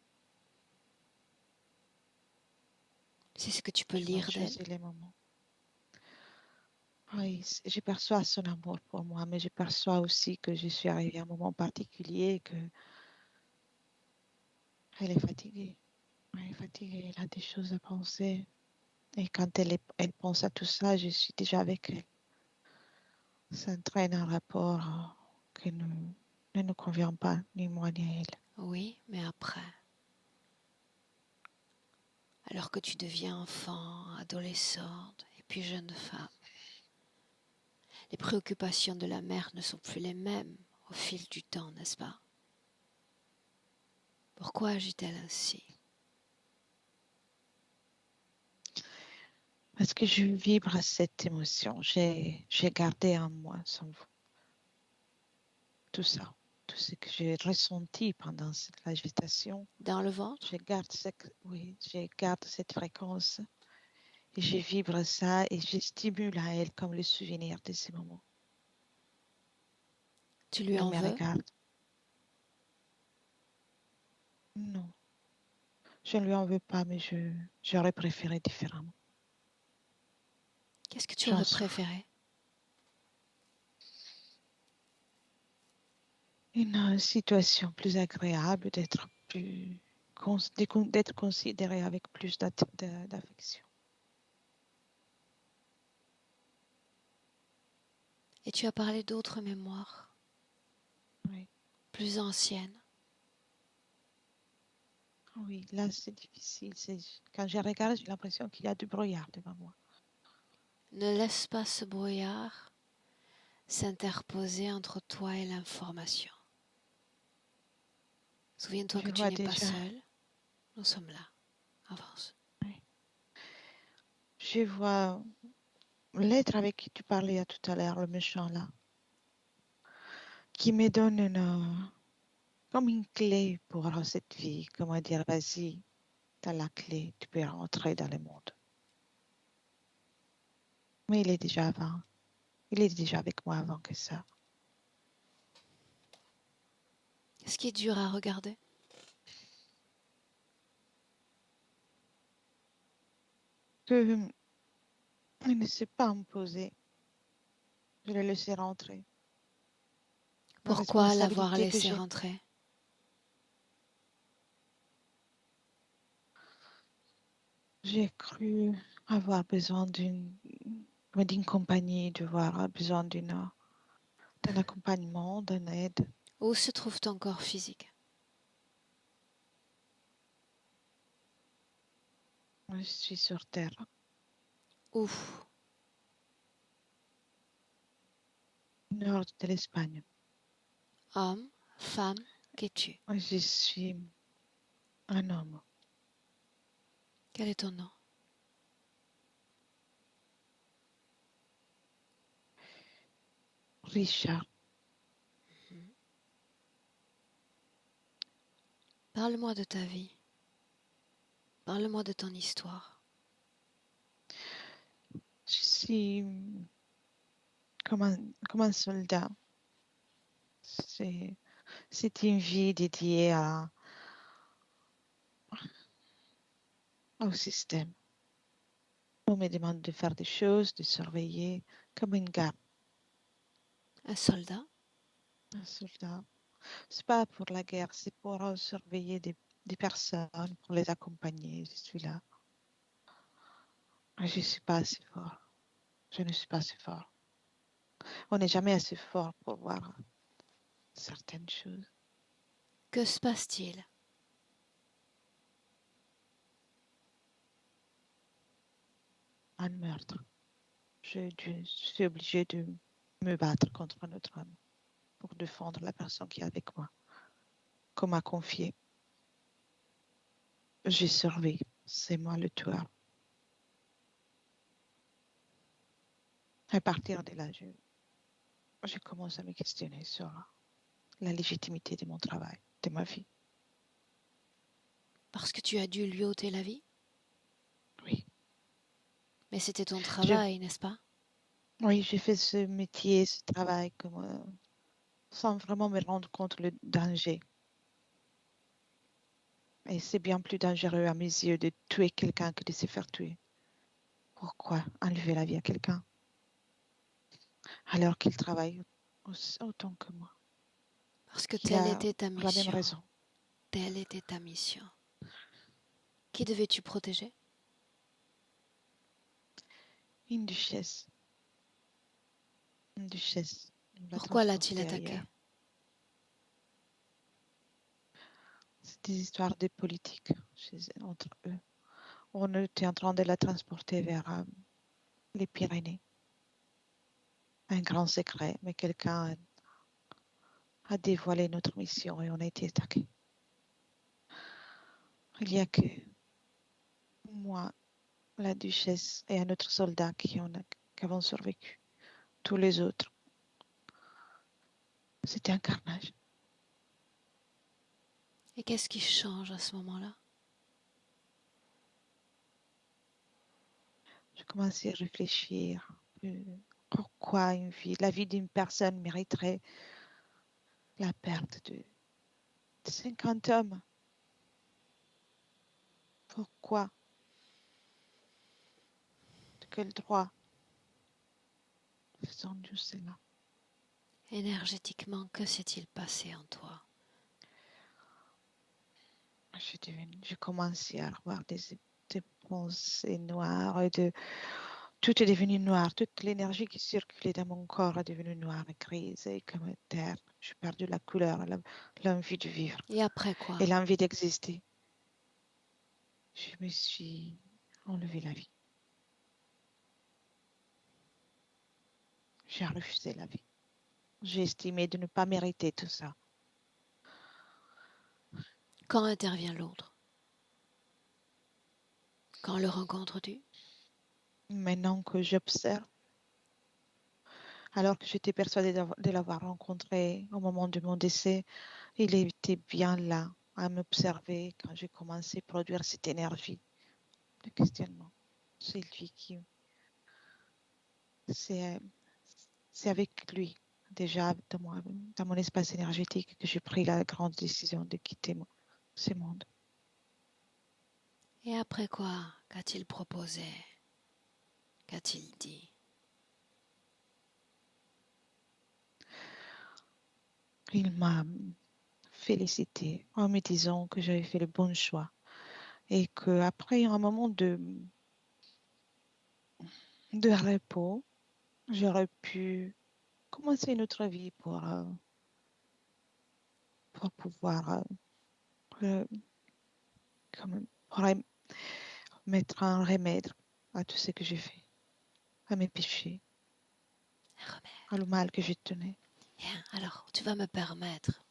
C'est ce que tu peux J'ai mal lire d'elle. choisi les moments. Oui, je perçois son amour pour moi, mais je perçois aussi que je suis arrivée à un moment particulier, qu'elle est fatiguée. Elle est fatiguée, elle a des choses à penser. Et quand elle pense à tout ça, je suis déjà avec elle. Ça entraîne un rapport qui ne nous convient pas, ni moi ni à elle. Oui, mais après, alors que tu deviens enfant, adolescente et puis jeune femme, les préoccupations de la mère ne sont plus les mêmes au fil du temps, n'est-ce pas? Pourquoi agit-elle ainsi? Parce que je vibre cette émotion. J'ai gardé en moi tout ça. Tout ce que j'ai ressenti pendant l'agitation. Dans le ventre? Je garde cette fréquence. Et je vibre ça et je stimule à elle comme le souvenir de ces moments. Tu lui Elle en me veux? regarde. Non, je ne lui en veux pas, mais j'aurais préféré différemment. Qu'est-ce que tu J'en aurais souffre. préféré? Une situation plus agréable, d'être considérée avec plus d'affection. Et tu as parlé d'autres mémoires, Oui. plus anciennes. Oui, là c'est difficile. Quand je regarde, j'ai l'impression qu'il y a du brouillard devant moi. Ne laisse pas ce brouillard s'interposer entre toi et l'information. Souviens-toi Je que tu vois n'es pas déjà, seul. Nous sommes là. Avance. oui. Je vois l'être avec qui tu parlais tout à l'heure, le méchant là, qui me donne comme une clé pour cette vie. Comment dire, vas-y, tu as la clé, tu peux rentrer dans le monde. Mais il est déjà avant. Il est déjà avec moi avant que ça. Ce qui est dur à regarder. Que il ne s'est pas imposé. Je l'ai laissé rentrer. La Pourquoi l'avoir responsabilité que laissé j'ai. rentrer? J'ai cru avoir besoin d'une compagnie, d'avoir besoin d'un accompagnement, d'une aide. Où se trouve ton corps physique? Je suis sur Terre, Où? au nord de l'Espagne. Homme, femme, qu'es-tu? Je suis un homme, Quel est ton nom? Richard. Parle-moi de ta vie. Parle-moi de ton histoire. Je suis comme un soldat. C'est une vie dédiée au système. On me demande de faire des choses, de surveiller, comme une garde, Un soldat? un soldat. C'est pas pour la guerre, c'est pour surveiller des personnes, pour les accompagner. Je suis là. Je ne suis pas assez fort. Je ne suis pas assez fort. On n'est jamais assez fort pour voir certaines choses. Que se passe-t-il? Un meurtre. Je suis obligée de me battre contre un autre homme pour défendre la personne qui est avec moi, qu'on m'a confiée. J'ai survécu. C'est moi le tueur. À partir de là, je commence à me questionner sur la légitimité de mon travail, de ma vie. Parce que tu as dû lui ôter la vie? Oui. Mais c'était ton travail, n'est-ce pas? Oui, j'ai fait ce métier, ce travail sans vraiment me rendre compte le danger. Et c'est bien plus dangereux à mes yeux de tuer quelqu'un que de se faire tuer. Pourquoi enlever la vie à quelqu'un alors qu'il travaille autant que moi? Parce que Qu'il telle a était ta pour la même mission. raison. Telle était ta mission. Qui devais-tu protéger? Une duchesse. Une duchesse. On l'a Pourquoi l'a-t-il transportée attaquée? ailleurs. C'est des histoires de politique entre eux. On était en train de la transporter vers les Pyrénées. Un grand secret, mais quelqu'un a dévoilé notre mission et on a été attaqué. Il n'y a que moi, la duchesse et un autre soldat qui avons survécu. Tous les autres, c'était un carnage. Et qu'est-ce qui change à ce moment-là? Je commençais à réfléchir. Pourquoi la vie d'une personne mériterait la perte de 50 hommes? Pourquoi? De quel droit faisons-nous cela? Énergétiquement, que s'est-il passé en toi? J'ai commencé à avoir des pensées noires et tout est devenu noir. Toute l'énergie qui circulait dans mon corps est devenue noire et grise et comme terre. J'ai perdu la couleur, l'envie de vivre Et après quoi? et l'envie d'exister. Je me suis enlevé la vie. J'ai refusé la vie. J'ai estimé de ne pas mériter tout ça. Quand intervient l'autre? Quand le rencontres-tu? Maintenant que j'observe, alors que j'étais persuadée de l'avoir rencontré au moment de mon décès, il était bien là à m'observer quand j'ai commencé à produire cette énergie de questionnement. C'est lui qui... C'est avec lui, déjà dans mon espace énergétique, que j'ai pris la grande décision de quitter ce monde. Et après quoi? Qu'a-t-il proposé? Qu'a-t-il dit? Il m'a félicité en me disant que j'avais fait le bon choix et qu'après un moment de repos, j'aurais pu commencer une autre vie pour pouvoir euh, pour mettre un remède à tout ce que j'ai fait, à mes péchés, Un remède. à le mal que je tenais. Bien, alors tu vas me permettre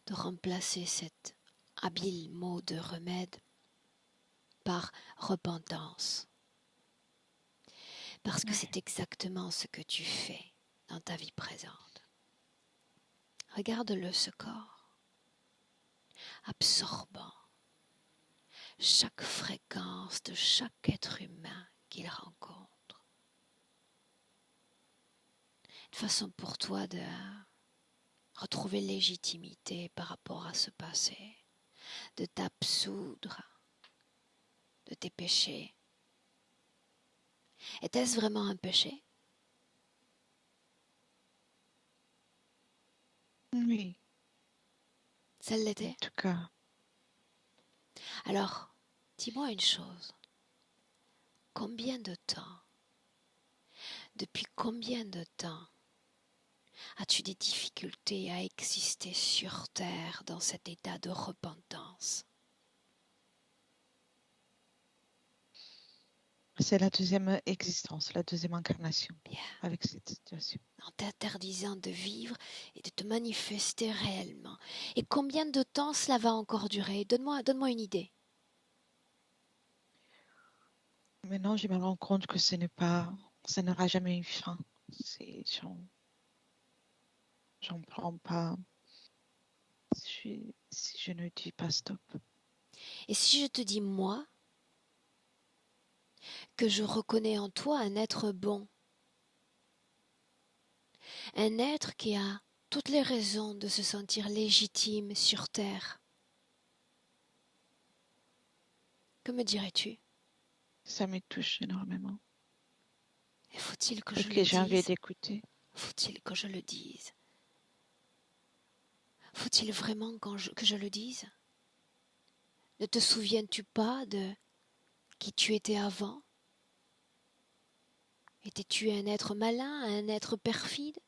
de remplacer cet habile mot de remède par repentance. Parce que Oui. c'est exactement ce que tu fais dans ta vie présente. Regarde-le, ce corps, absorbant chaque fréquence de chaque être humain qu'il rencontre. Une façon pour toi de retrouver légitimité par rapport à ce passé, de t'absoudre de tes péchés. Était-ce vraiment un péché? Oui, Ça en l'était? tout cas, Alors, dis-moi une chose. Combien de temps, depuis combien de temps as-tu des difficultés à exister sur terre dans cet état de repentance? c'est la deuxième existence, la deuxième incarnation Bien, avec cette situation. en t'interdisant de vivre et de te manifester réellement. Et combien de temps cela va encore durer? Donne-moi une idée. Maintenant, je me rends compte que ça n'aura jamais une fin. J'en prends pas si je ne dis pas stop. Et si je te dis, moi, que je reconnais en toi un être bon, un être qui a toutes les raisons de se sentir légitime sur terre, que me dirais-tu? Ça me touche énormément. Et faut-il que je Parce le que j'ai envie dise? d'écouter. Faut-il que je le dise? Faut-il vraiment que je le dise? Ne te souviens-tu pas de qui tu étais avant? Étais-tu un être malin, un être perfide?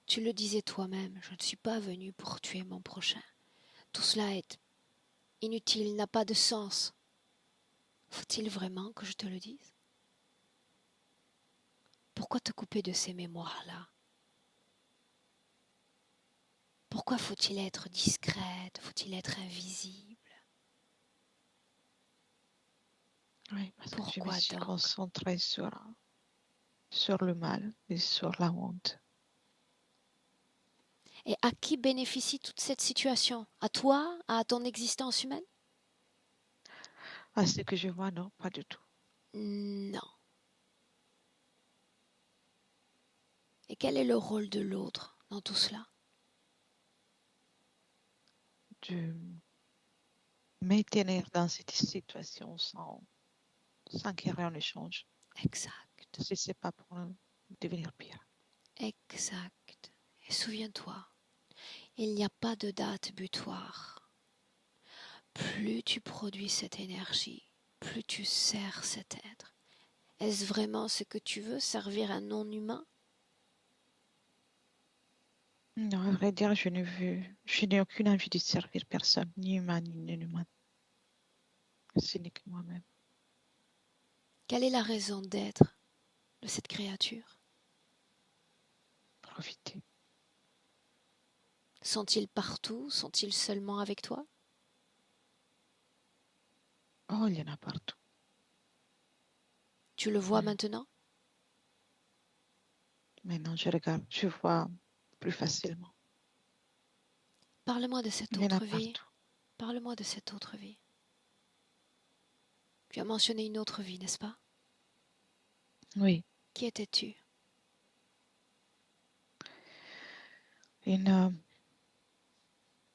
Tu le disais toi-même, je ne suis pas venu pour tuer mon prochain. Tout cela est inutile, n'a pas de sens. Faut-il vraiment que je te le dise? Pourquoi te couper de ces mémoires-là? Pourquoi faut-il être discrète? Faut-il être invisible? Oui, parce que je me Pourquoi suis donc? concentrée sur le mal et sur la honte. Et à qui bénéficie toute cette situation? À toi? À ton existence humaine? À ce que je vois, non, pas du tout. Non. Et quel est le rôle de l'autre dans tout cela? De me tenir dans cette situation sans que rien ne change. Exact. Si ce n'est pas pour devenir pire. Exact. Et souviens-toi, il n'y a pas de date butoir. Plus tu produis cette énergie, plus tu sers cet être. Est-ce vraiment ce que tu veux, servir un non-humain? Non, à vrai dire, je n'ai aucune envie de servir personne, ni humain, ni non humain. Ce n'est que moi-même. Quelle est la raison d'être de cette créature? Profiter. Sont-ils partout? Sont-ils seulement avec toi? Oh, il y en a partout. Tu le vois Ouais. maintenant? Maintenant, je regarde, je vois plus facilement. Parle-moi de cette Il y en a autre vie. partout. Parle-moi de cette autre vie. Tu as mentionné une autre vie, n'est-ce pas? Oui, Qui étais-tu? une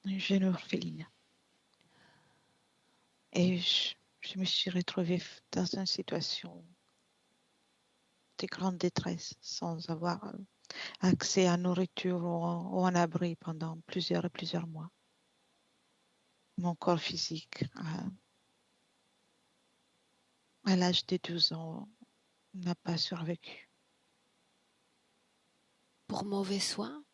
jeune orpheline. Et je me suis retrouvée dans une situation de grande détresse sans avoir accès à nourriture ou un abri pendant plusieurs et plusieurs mois. Mon corps physique, à l'âge de 12 ans, n'a pas survécu. Pour mauvais soin?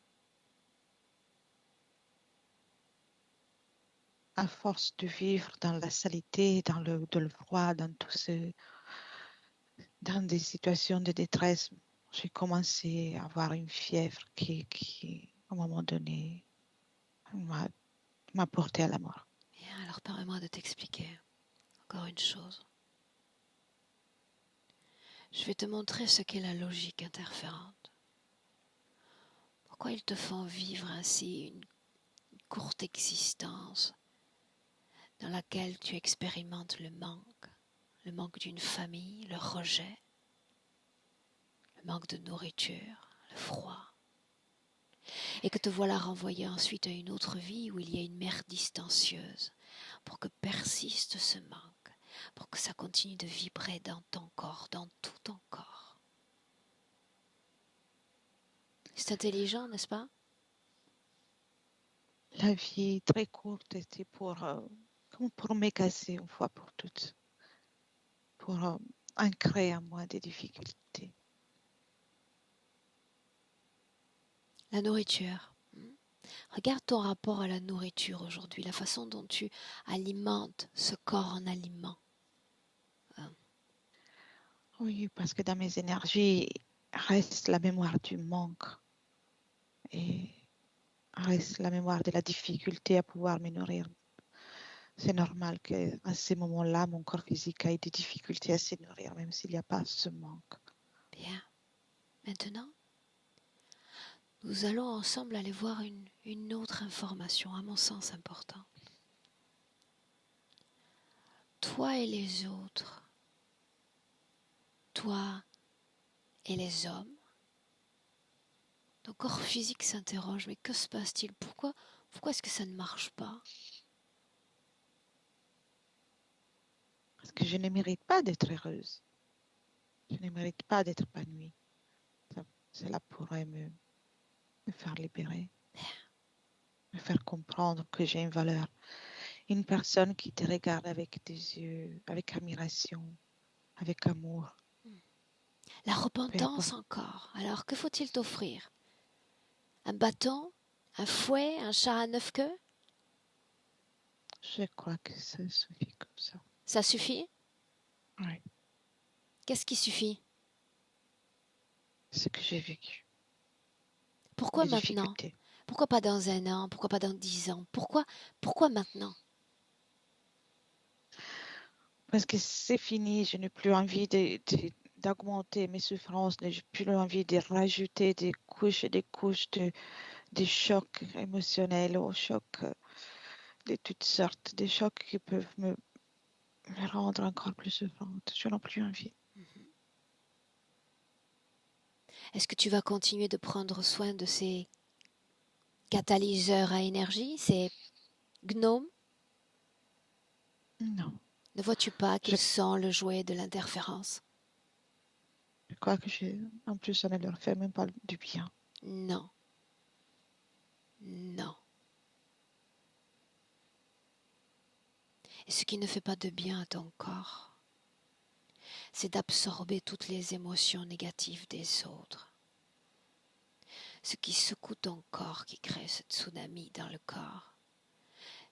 À force de vivre dans la saleté, dans le froid, dans des situations de détresse, j'ai commencé à avoir une fièvre qui à un moment donné, m'a porté à la mort. Bien, alors permets-moi de t'expliquer encore une chose. Je vais te montrer ce qu'est la logique interférente. Pourquoi ils te font vivre ainsi une courte existence dans laquelle tu expérimentes le manque d'une famille, le rejet, le manque de nourriture, le froid, et que te voilà renvoyé ensuite à une autre vie où il y a une mer distancieuse, pour que persiste ce manque, pour que ça continue de vibrer dans ton corps, dans tout ton corps. C'est intelligent, n'est-ce pas? La vie très courte était comme pour me casser une fois pour toutes, pour ancrer à moi des difficultés. La nourriture. Regarde ton rapport à la nourriture aujourd'hui, la façon dont tu alimentes ce corps en aliments. Oui, parce que dans mes énergies reste la mémoire du manque et reste la mémoire de la difficulté à pouvoir me nourrir. C'est normal qu'à ces moments-là, mon corps physique ait des difficultés à se nourrir, même s'il n'y a pas ce manque. Bien. Maintenant, nous allons ensemble aller voir une autre information, à mon sens importante. toi et les autres, toi et les hommes. Ton corps physique s'interroge, mais que se passe-t-il? Pourquoi est-ce que ça ne marche pas? Parce que je ne mérite pas d'être heureuse. Je ne mérite pas d'être épanouie. Cela pourrait me faire libérer, me faire comprendre que j'ai une valeur. Une personne qui te regarde avec des yeux, avec admiration, avec amour. La Peu repentance importe. encore. Alors que faut-il t'offrir? Un bâton? Un fouet? Un chat à 9 queues? Je crois que ça suffit comme ça. Ça suffit? Oui, Qu'est-ce qui suffit? ce que j'ai vécu, Pourquoi les maintenant? difficultés. Pourquoi pas dans 1 an? Pourquoi pas dans 10 ans? Pourquoi maintenant? Parce que c'est fini, je n'ai plus envie d'augmenter mes souffrances, je n'ai plus envie de rajouter des couches et des couches de chocs émotionnels ou chocs de toutes sortes, des chocs qui peuvent me rendre encore plus souffrante. Je n'en ai plus envie. Est-ce que tu vas continuer de prendre soin de ces catalyseurs à énergie, ces gnomes? Non, Ne vois-tu pas je, qu'ils sont le jouet de l'interférence? je crois que en plus, ça ne leur fait même pas du bien. Non. Non. Et ce qui ne fait pas de bien à ton corps, c'est d'absorber toutes les émotions négatives des autres. Ce qui secoue ton corps, qui crée ce tsunami dans le corps,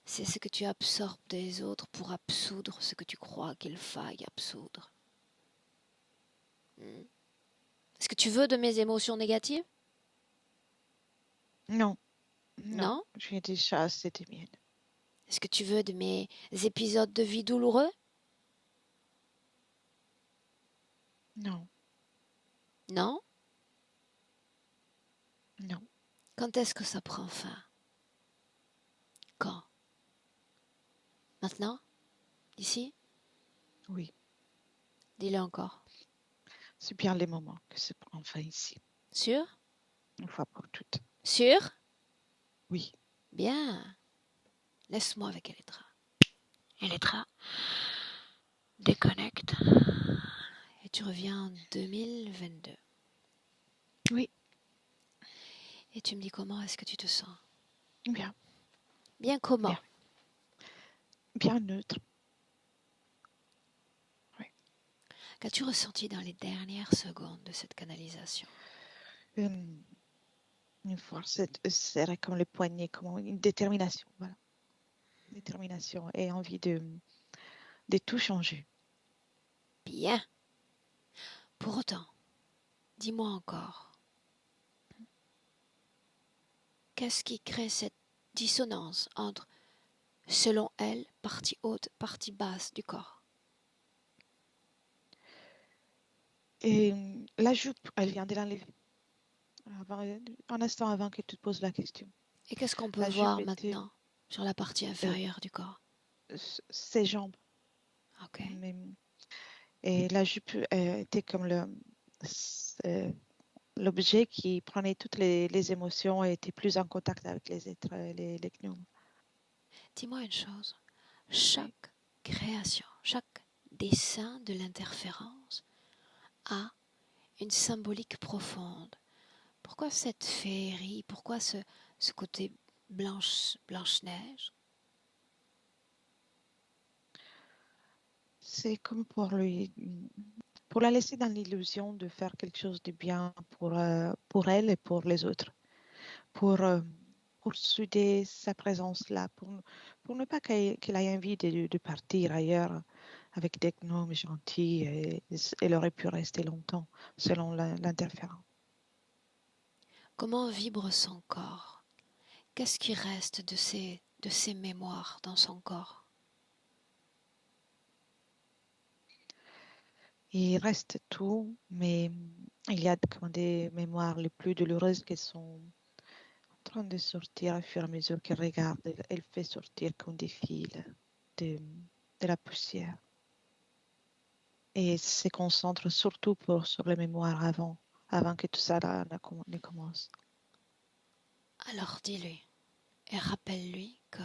c'est ce que tu absorbes des autres pour absoudre ce que tu crois qu'il faille absoudre. Est-ce que tu veux de mes émotions négatives? Non, non, Non? j'ai déjà assez de miennes. Est-ce que tu veux de mes épisodes de vie douloureux? Non, Non? non, Quand est-ce que ça prend fin? Quand? Maintenant? D'ici? oui. Dis-le encore. C'est bien les moments que c'est enfin ici, Sûr? une fois pour toutes. Sûr? Oui. Bien. Laisse-moi avec Elettra. Elettra, déconnecte. Et tu reviens en 2022. Oui, Et tu me dis comment est-ce que tu te sens? bien, Bien comment? bien, bien neutre. Oui. Qu'as-tu ressenti dans les dernières secondes de cette canalisation? Une force serrée comme les poignets, comme une détermination, voilà. Détermination et envie de tout changer. Bien. Pour autant, dis-moi encore, qu'est-ce qui crée cette dissonance entre, selon elle, partie haute, partie basse du corps? Et la jupe, elle vient de l'enlever. Un instant avant que tu te poses la question. Et qu'est-ce qu'on peut La jupe voir était maintenant sur la partie inférieure du corps? ses jambes. Ok. Et la jupe était comme l'objet qui prenait toutes les émotions et était plus en contact avec les êtres, les gnomes. Dis-moi une chose. Oui. Chaque création, chaque dessin de l'interférence a une symbolique profonde. Pourquoi cette féerie? Pourquoi ce côté Blanche-Neige? C'est comme pour la laisser dans l'illusion de faire quelque chose de bien pour elle et pour les autres, pour, euh, pour souder sa présence là, pour ne pas qu'elle ait envie de partir ailleurs avec des gnomes gentils et elle aurait pu rester longtemps selon l'interférent. Comment vibre son corps? Qu'est-ce qui reste de ses mémoires dans son corps? Il reste tout, mais il y a comme des mémoires les plus douloureuses qui sont en train de sortir au fur et à mesure qu'elle regarde. Elle fait sortir comme des fils. de la poussière. Et se concentre surtout sur les mémoires avant que tout ça ne commence. Alors dis-lui et rappelle-lui que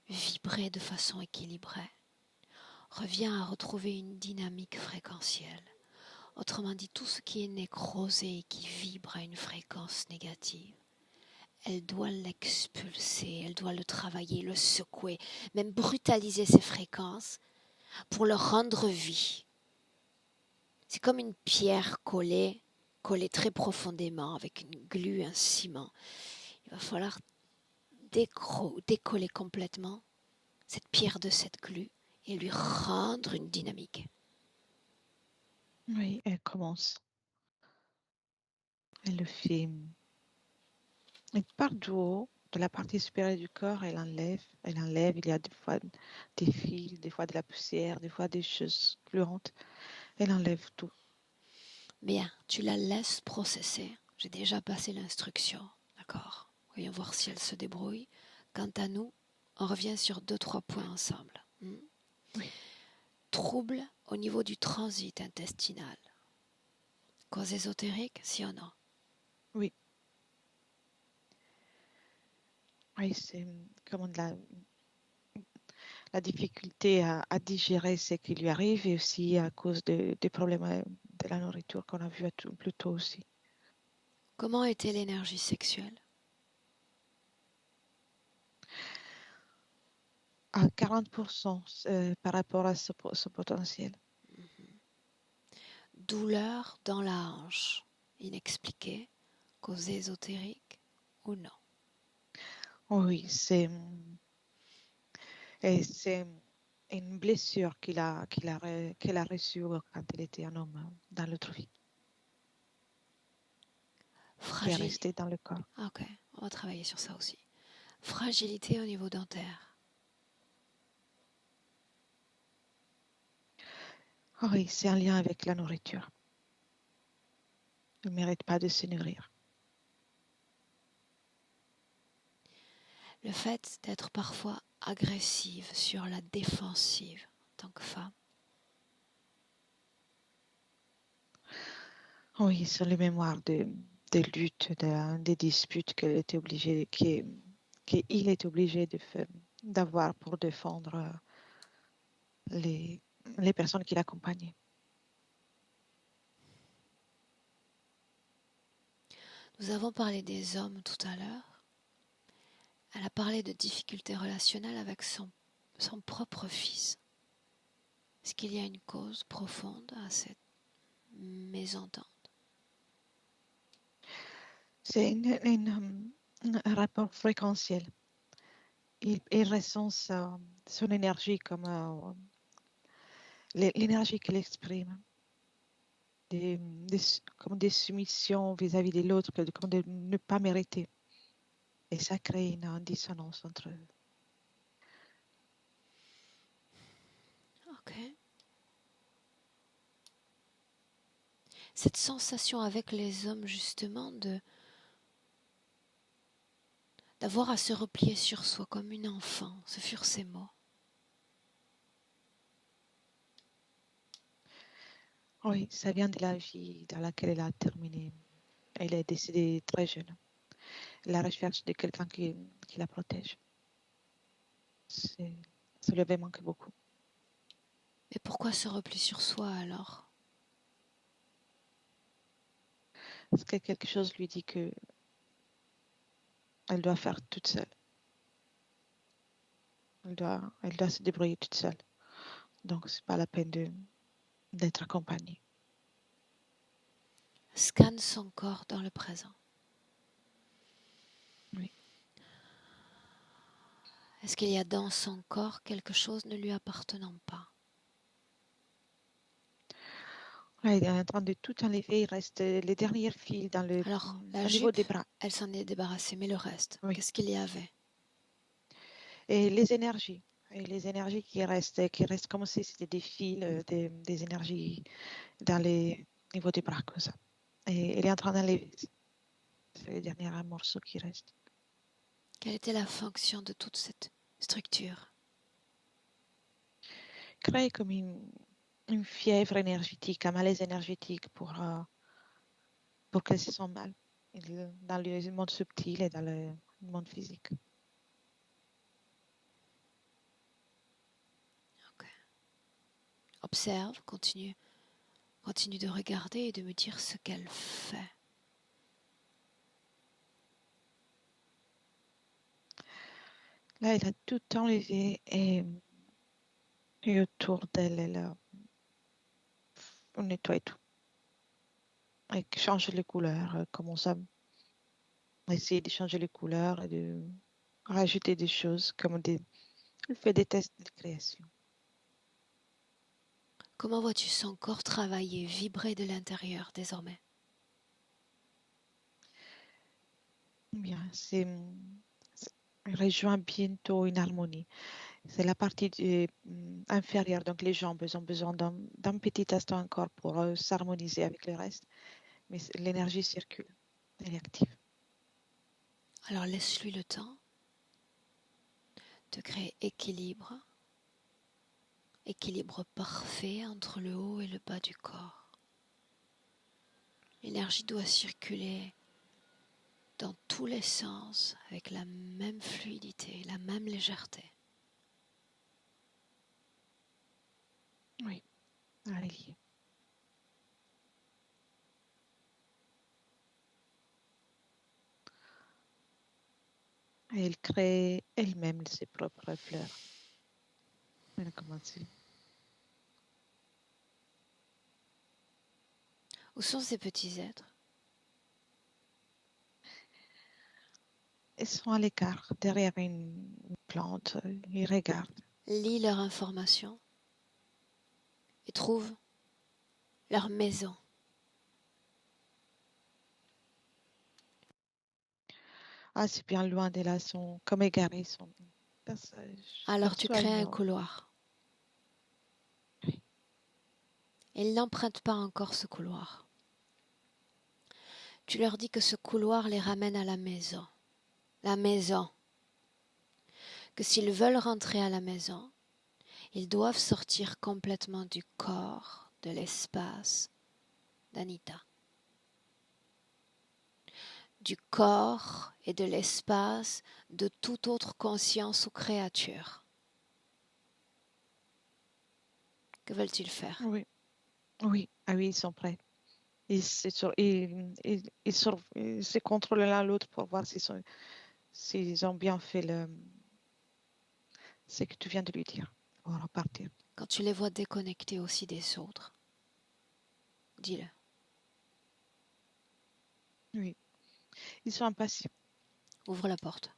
vibrer de façon équilibrée revient à retrouver une dynamique fréquentielle. Autrement dit, tout ce qui est nécrosé et qui vibre à une fréquence négative, elle doit l'expulser, elle doit le travailler, le secouer, même brutaliser ses fréquences pour leur rendre vie. C'est comme une pierre collée très profondément avec une glu, un ciment. Il va falloir décoller complètement cette pierre de cette glu et lui rendre une dynamique. Oui, elle commence. Elle le fait. Elle part du haut, de la partie supérieure du corps, elle enlève. Il y a des fois des fils, des fois de la poussière, des fois des choses gluantes. Elle enlève tout. Bien, tu la laisses processer. J'ai déjà passé l'instruction, d'accord? Voyons voir si elle se débrouille. Quant à nous, on revient sur 2-3 points ensemble. Oui. Trouble au niveau du transit intestinal. Cause ésotérique, si ou non? Oui. Oui, c'est comme la difficulté à digérer ce qui lui arrive et aussi à cause des problèmes de la nourriture qu'on a vu plus tôt aussi. Comment était l'énergie sexuelle? À 40% par rapport à ce potentiel. Douleur dans la hanche, inexpliquée, cause ésotérique ou non? Oui, c'est une blessure qu'elle a reçue quand elle était un homme dans l'autre vie, qui est restée dans le corps. Ok, on va travailler sur ça aussi. Fragilité au niveau dentaire. Oui, c'est un lien avec la nourriture. Il ne mérite pas de se nourrir. Le fait d'être parfois agressive, sur la défensive en tant que femme. Oui, sur les mémoires des luttes, des disputes qu'il était obligé, qu'il est obligé d'avoir pour défendre les personnes qui l'accompagnaient. Nous avons parlé des hommes tout à l'heure. Elle a parlé de difficultés relationnelles avec son propre fils. Est-ce qu'il y a une cause profonde à cette mésentente? C'est un rapport fréquentiel. Il ressent son énergie comme l'énergie qu'il exprime, comme des soumissions vis-à-vis de l'autre, comme de ne pas mériter. Et ça crée une dissonance entre eux. Ok. Cette sensation avec les hommes, justement, d'avoir à se replier sur soi comme une enfant, ce furent ses mots. Oui, ça vient de la vie dans laquelle elle a terminé. Elle est décédée très jeune. La recherche de quelqu'un qui la protège. Ça lui avait manqué beaucoup. Mais pourquoi se repli sur soi alors? Parce que quelque chose lui dit que elle doit faire toute seule. Elle doit se débrouiller toute seule. Donc, c'est pas la peine d'être accompagnée. Scanne son corps dans le présent. Oui. Est-ce qu'il y a dans son corps quelque chose ne lui appartenant pas? Là, il est en train de tout enlever. Il reste les derniers fils Alors, la au niveau jupe, des bras. elle s'en est débarrassée, mais le reste, Oui. qu'est-ce qu'il y avait? Et les énergies. Et les énergies qui restent comme si c'était des fils, des énergies dans les niveaux des bras, comme ça. Et elle est en train d'enlever. C'est le dernier morceau qui reste. Quelle était la fonction de toute cette structure. Créer comme une fièvre énergétique, un malaise énergétique pour qu'elle se sente mal dans le monde subtil et dans le monde physique. Ok. Observe, continue de regarder et de me dire ce qu'elle fait. Là, elle a tout enlevé et autour d'elle, on nettoie tout. Et change les couleurs, commence à essayer de changer les couleurs et de rajouter des choses comme elle fait des tests de création. Comment vois-tu son corps travailler, vibrer de l'intérieur désormais? Bien, elle rejoint bientôt une harmonie. C'est la partie inférieure, donc les jambes ont besoin d'un petit instant encore pour s'harmoniser avec le reste, mais l'énergie circule, elle est active. Alors laisse-lui le temps de créer équilibre parfait entre le haut et le bas du corps. L'énergie doit circuler dans tous les sens avec la même fluidité, la même légèreté. Oui, allez. Et elle crée elle-même ses propres fleurs. Elle a commencé. Où sont ces petits êtres? Ils sont à l'écart, derrière une plante, ils regardent. Lis leurs informations et trouve leur maison. Ah, c'est bien loin de là, sont comme égarés, son passage. Alors tu crées un Absolument. couloir. Oui. Ils n'empruntent pas encore ce couloir. Tu leur dis que ce couloir les ramène à la maison. La maison. Que s'ils veulent rentrer à la maison, ils doivent sortir complètement du corps, de l'espace d'Anita. Du corps et de l'espace de toute autre conscience ou créature. Que veulent-ils faire? Oui, oui, ah oui, ils sont prêts. Ils se contrôlent l'un l'autre pour voir s'ils ont bien fait ce que tu viens de lui dire pour repartir. Quand tu les vois déconnectés aussi des autres, dis-le. Oui, ils sont impatients. Ouvre la porte.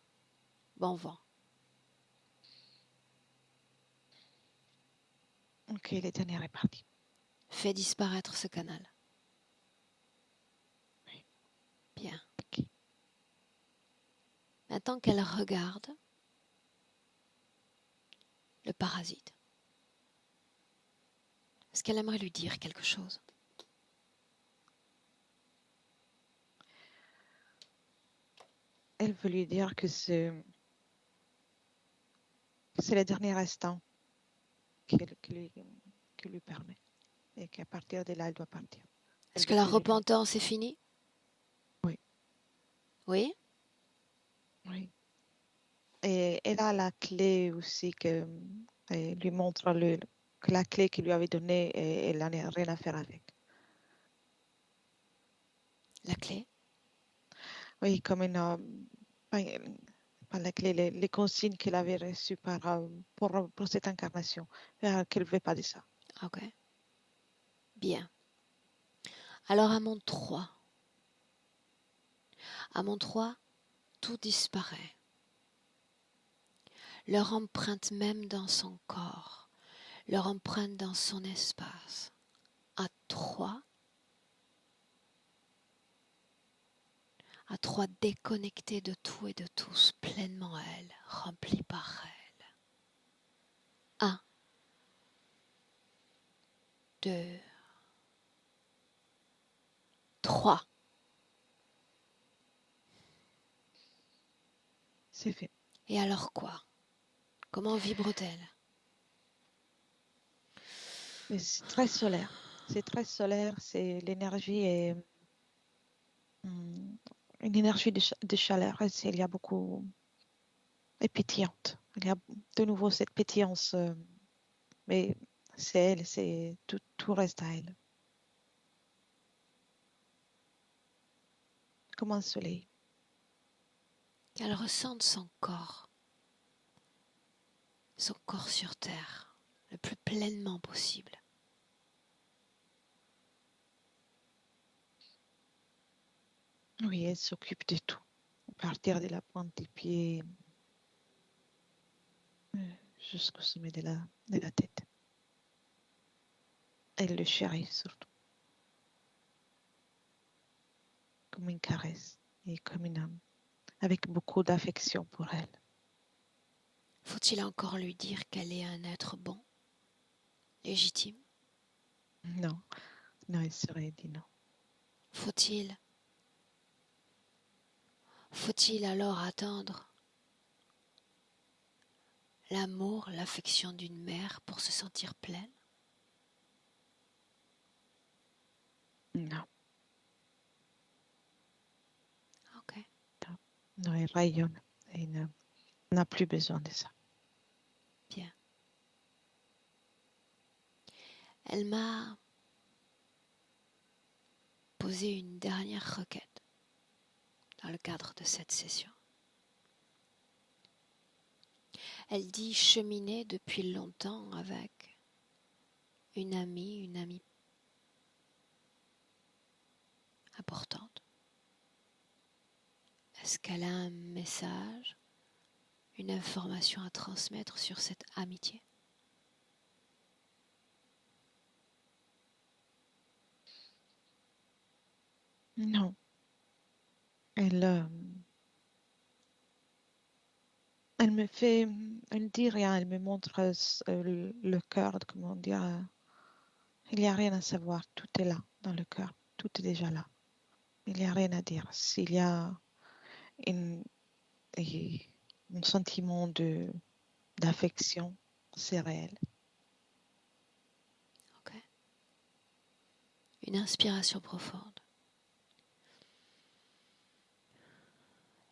Bon vent. Ok, les dernières est partie. Fais disparaître ce canal. Oui. Bien. Ok. Maintenant qu'elle regarde le parasite, est-ce qu'elle aimerait lui dire quelque chose? Elle veut lui dire que c'est le dernier instant qui lui permet et qu'à partir de là, elle doit partir. Est-ce Elle que veut la plus le vivre. repentance est finie? Oui. Oui? Oui. Et elle a la clé aussi que elle lui montre que la clé qu'il lui avait donnée, et elle n'en a rien à faire avec. La clé? Oui, comme pas la clé, les consignes qu'elle avait reçues pour cette incarnation, qu'elle ne veut pas de ça. Ok. Bien. Alors à mon 3. À mon 3, tout disparaît. Leur empreinte même dans son corps, leur empreinte dans son espace. À 3, déconnectée de tout et de tous, pleinement elle, remplie par elle. 1, 2, 3. C'est fait. Et alors quoi? Comment vibre-t-elle? Mais c'est très solaire. C'est très solaire. C'est l'énergie est une énergie de chaleur. Il y a beaucoup et pétillante. Il y a de nouveau cette pétillance, mais c'est elle. C'est tout reste à elle. Comme un soleil. Qu'elle ressente son corps sur terre, le plus pleinement possible. Oui, elle s'occupe de tout. À partir de la pointe des pieds jusqu'au sommet de la tête. Elle le chérit surtout. Comme une caresse et comme une âme. Avec beaucoup d'affection pour elle. Faut-il encore lui dire qu'elle est un être bon, légitime? Non, non, elle serait dit non. Faut-il alors attendre l'amour, l'affection d'une mère pour se sentir pleine? Non, Ok. non, elle rayonne. Et n'a plus besoin de ça. Bien. Elle m'a posé une dernière requête dans le cadre de cette session. Elle dit cheminer depuis longtemps avec une amie importante. Est-ce qu'elle a un message, une information à transmettre sur cette amitié? Non. Elle elle dit rien, elle me montre le cœur, comment dire. Il n'y a rien à savoir, tout est là dans le cœur, tout est déjà là. Il n'y a rien à dire. S'il y a une, un sentiment d'affection, c'est réel. Ok. Une inspiration profonde.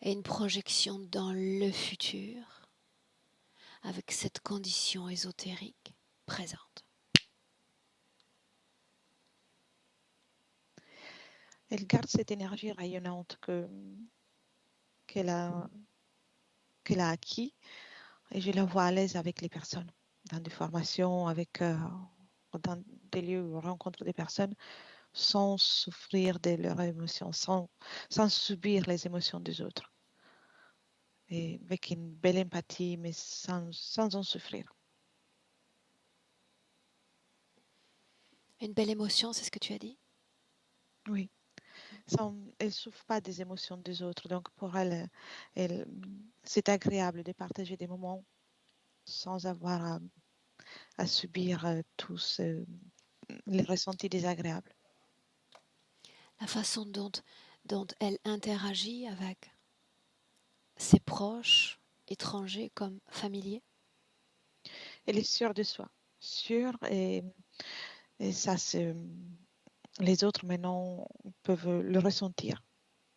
Et une projection dans le futur avec cette condition ésotérique présente. Elle garde cette énergie rayonnante qu'elle a acquis et je la vois à l'aise avec les personnes, dans des formations, dans des lieux où on rencontre des personnes, sans souffrir de leurs émotions, sans subir les émotions des autres. Et avec une belle empathie, mais sans en souffrir. Une belle émotion, c'est ce que tu as dit? Oui. Elle ne souffre pas des émotions des autres. Donc pour elle, c'est agréable de partager des moments sans avoir à subir tous les ressentis désagréables. La façon dont elle interagit avec ses proches, étrangers comme familiers? Elle est sûre de soi. Sûre et ça, les autres maintenant peuvent le ressentir.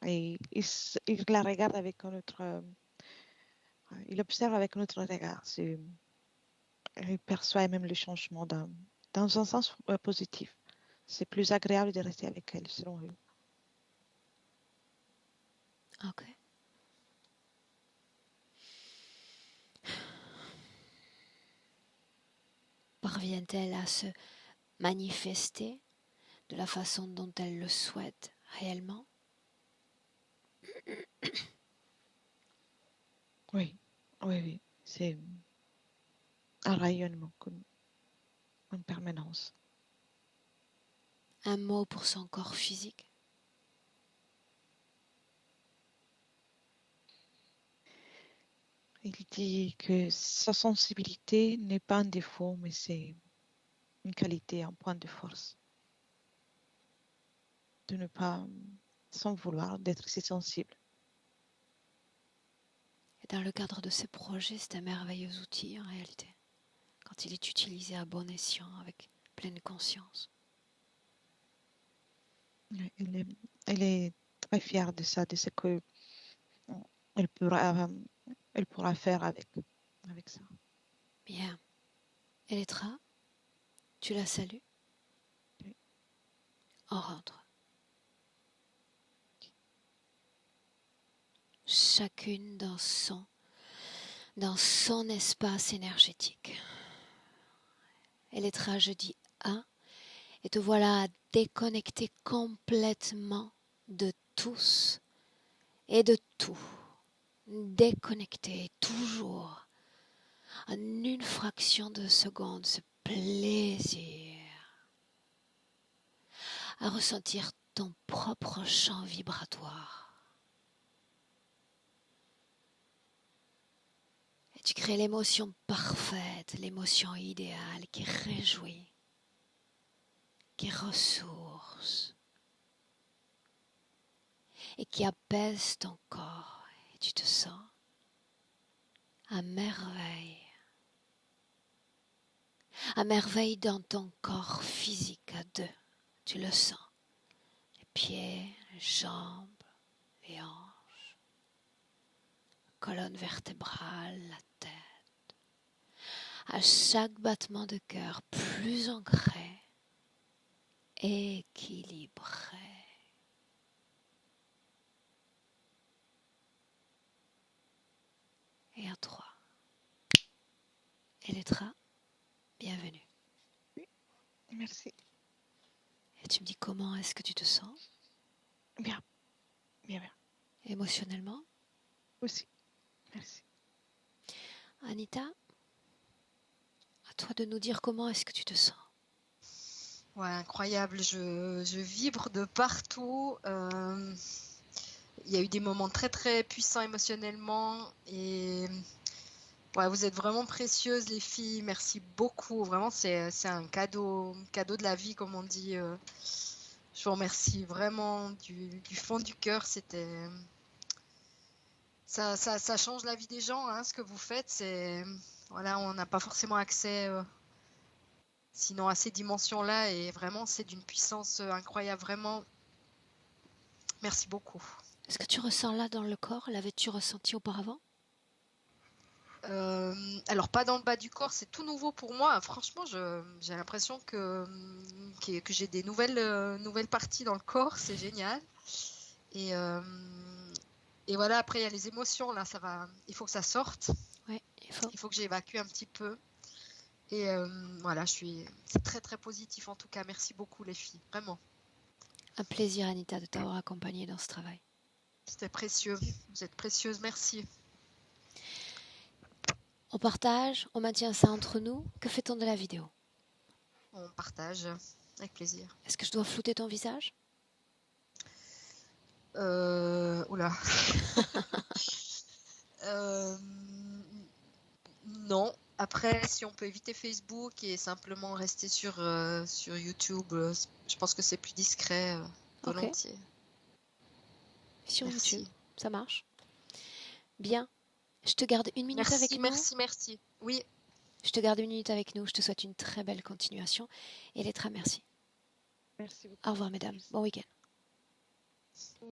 Et il la regarde avec il observe avec notre regard. Il perçoit même le changement dans un sens positif. C'est plus agréable de rester avec elle, selon eux. Ok. Parvient-elle à se manifester de la façon dont elle le souhaite réellement? Oui, oui, oui. C'est un rayonnement en permanence. Un mot pour son corps physique? Il dit que sa sensibilité n'est pas un défaut, mais c'est une qualité, un point de force. De ne pas, sans vouloir, d'être si sensible. Et dans le cadre de ces projets, c'est un merveilleux outil en réalité, quand il est utilisé à bon escient, avec pleine conscience. Elle est très fière de ça, de ce que elle pourra, elle pourra faire avec ça. Bien. Elettra, tu la salues? Oui. On rentre. Chacune dans son espace énergétique. Elettra, je dis 1, et te voilà déconnecté complètement de tous et de tout. Déconnecté toujours en une fraction de seconde, ce plaisir à ressentir ton propre champ vibratoire. Et tu crées l'émotion parfaite, l'émotion idéale qui réjouit, qui ressource et qui apaise ton corps. Et tu te sens à merveille dans ton corps physique à deux. Tu le sens, les pieds, les jambes, les hanches, colonne vertébrale, la tête. À chaque battement de cœur, plus ancré, équilibré. Et à 3. Elettra, bienvenue. Merci. Et tu me dis comment est-ce que tu te sens Bien, bien. émotionnellement? Aussi. Merci. Anita, à toi de nous dire comment est-ce que tu te sens. Ouais, incroyable, je vibre de partout. Il y a eu des moments très très puissants émotionnellement et ouais, vous êtes vraiment précieuses les filles, merci beaucoup. Vraiment, c'est un cadeau de la vie comme on dit. Je vous remercie vraiment du fond du cœur. Ça change la vie des gens, hein, ce que vous faites. Voilà, on n'a pas forcément accès sinon à ces dimensions-là et vraiment c'est d'une puissance incroyable. Vraiment, merci beaucoup. Est-ce que tu ressens là dans le corps? L'avais-tu ressenti auparavant? Alors pas dans le bas du corps, c'est tout nouveau pour moi. Franchement, j'ai l'impression que j'ai des nouvelles parties dans le corps, c'est génial. Et voilà, après il y a les émotions, là, ça va. Il faut que ça sorte. Oui, Il faut que j'évacue un petit peu. Et voilà, c'est très très positif en tout cas. Merci beaucoup les filles, vraiment. Un plaisir, Anita, de t'avoir accompagnée dans ce travail. C'était précieux. Vous êtes précieuse, merci. On partage, on maintient ça entre nous. Que fait-on de la vidéo? On partage avec plaisir. Est-ce que je dois flouter ton visage? Oula. Non. Après, si on peut éviter Facebook et simplement rester sur YouTube, je pense que c'est plus discret, volontiers. Sur Merci. YouTube, ça marche. Bien. Je te garde une minute avec nous. Merci. Oui. Je te garde une minute avec nous. Je te souhaite une très belle continuation. Et Elettra, merci. Merci beaucoup. Au revoir, mesdames. Bon week-end.